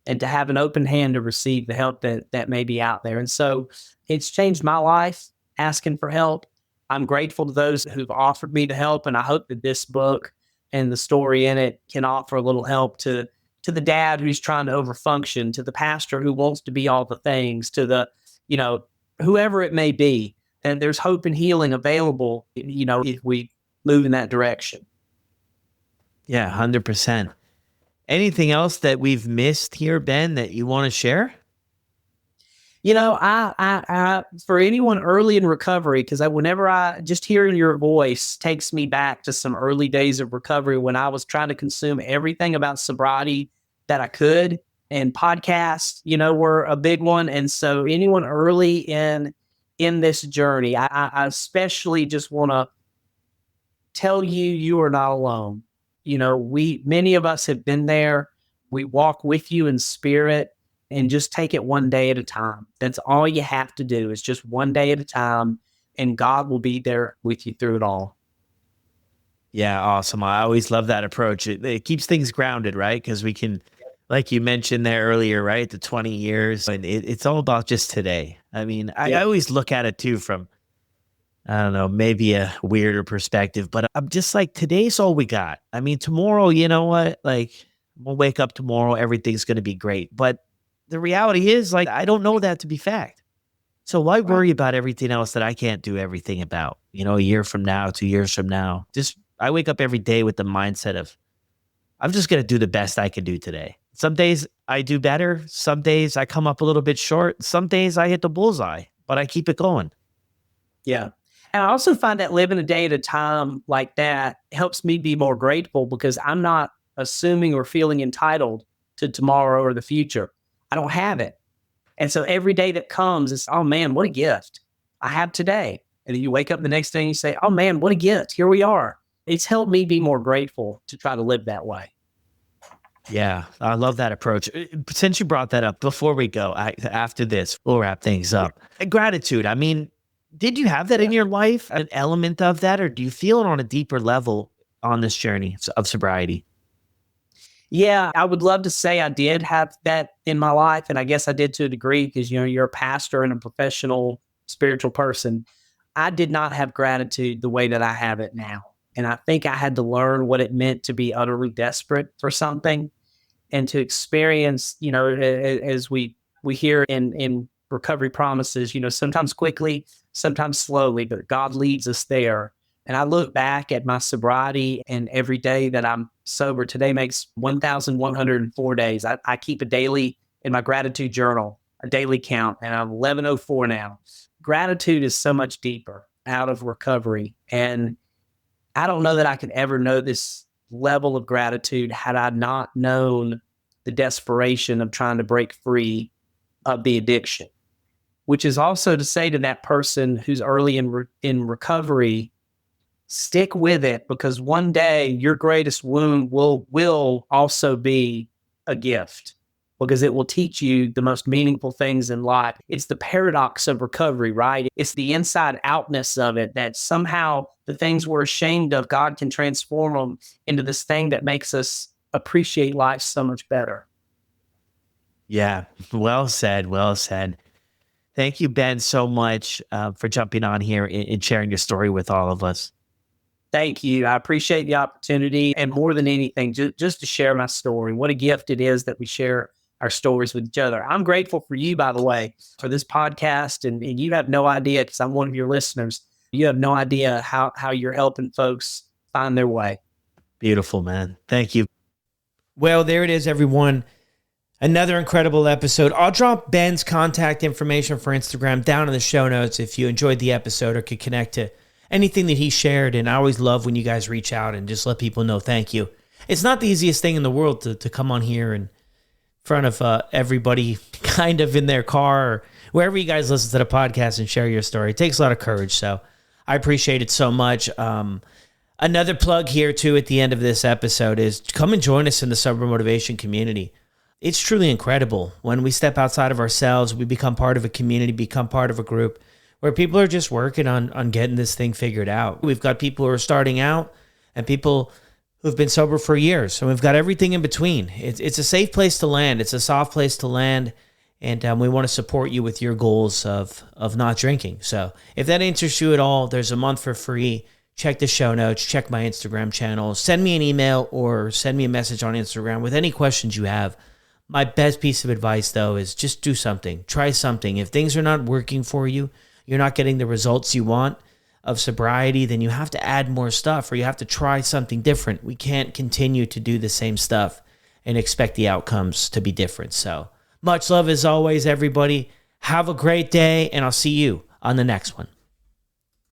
Speaker 2: and to have an open hand to receive the help that may be out there. And so it's changed my life, asking for help. I'm grateful to those who've offered me the help. And I hope that this book and the story in it can offer a little help to the dad who's trying to overfunction, to the pastor who wants to be all the things, to the, whoever it may be. And there's hope and healing available, if we move in that direction.
Speaker 1: Yeah, 100%. Anything else that we've missed here, Ben, that you want to share?
Speaker 2: I for anyone early in recovery, because whenever I just hearing your voice takes me back to some early days of recovery when I was trying to consume everything about sobriety that I could, and podcasts, were a big one. And so anyone early in this journey, I especially just want to tell you are not alone. Many of us have been there. We walk with you in spirit, and just take it one day at a time. That's all you have to do, is just one day at a time, and God will be there with you through it all.
Speaker 1: Yeah, awesome. I always love that approach. It keeps things grounded, right? Because we can, like you mentioned there earlier, right? The 20 years, and it's all about just today. I mean, I always look at it too from, I don't know, maybe a weirder perspective, but I'm just like, today's all we got. I mean, tomorrow, you know what? Like, we'll wake up tomorrow, everything's going to be great. But the reality is, like, I don't know that to be fact. So why worry about everything else that I can't do everything about, a year from now, 2 years from now? I wake up every day with the mindset of, I'm just going to do the best I can do today. Some days I do better. Some days I come up a little bit short. Some days I hit the bullseye, but I keep it going.
Speaker 2: Yeah. And I also find that living a day at a time like that helps me be more grateful, because I'm not assuming or feeling entitled to tomorrow or the future. I don't have it. And so every day that comes is, oh man, what a gift I have today. And then you wake up the next day and you say, oh man, what a gift. Here we are. It's helped me be more grateful to try to live that way.
Speaker 1: Yeah, I love that approach. Since you brought that up, before we go, after this, we'll wrap things up. Gratitude. I mean, did you have that in your life, an element of that, or do you feel it on a deeper level on this journey of sobriety?
Speaker 2: Yeah, I would love to say I did have that in my life. And I guess I did to a degree, because, you're a pastor and a professional spiritual person. I did not have gratitude the way that I have it now. And I think I had to learn what it meant to be utterly desperate for something, and to experience, as we hear in recovery promises, sometimes quickly, sometimes slowly, but God leads us there. And I look back at my sobriety, and every day that I'm sober, today makes 1,104 days. I keep a daily in my gratitude journal, a daily count, and I'm 1104 now. Gratitude is so much deeper out of recovery. And I don't know that I could ever know this level of gratitude had I not known the desperation of trying to break free of the addiction, which is also to say to that person who's early in recovery, stick with it, because one day your greatest wound will also be a gift, because it will teach you the most meaningful things in life. It's the paradox of recovery, right? It's the inside outness of it, that somehow the things we're ashamed of, God can transform them into this thing that makes us appreciate life so much better.
Speaker 1: Yeah, well said. Well said. Thank you, Ben, so much for jumping on here and sharing your story with all of us.
Speaker 2: Thank you. I appreciate the opportunity, and more than anything, just to share my story. What a gift it is that we share our stories with each other. I'm grateful for you, by the way, for this podcast. And you have no idea, because I'm one of your listeners, you have no idea how you're helping folks find their way.
Speaker 1: Beautiful, man. Thank you. Well, there it is, everyone. Another incredible episode. I'll drop Ben's contact information for Instagram down in the show notes if you enjoyed the episode or could connect to anything that he shared. And I always love when you guys reach out and just let people know thank you. It's not the easiest thing in the world to come on here and in front of everybody kind of in their car or wherever you guys listen to the podcast and share your story. It takes a lot of courage. So I appreciate it so much. Another plug here too at the end of this episode is come and join us in the Sober Motivation community. It's truly incredible. When we step outside of ourselves, we become part of a community, become part of a group where people are just working on getting this thing figured out. We've got people who are starting out and people who've been sober for years. And we've got everything in between. It's a safe place to land. It's a soft place to land. And we want to support you with your goals of not drinking. So if that interests you at all, there's a month for free. Check the show notes, check my Instagram channel, send me an email or send me a message on Instagram with any questions you have. My best piece of advice, though, is just do something. Try something. If things are not working for you, you're not getting the results you want of sobriety, then you have to add more stuff or you have to try something different. We can't continue to do the same stuff and expect the outcomes to be different. So much love as always, everybody. Have a great day, and I'll see you on the next one.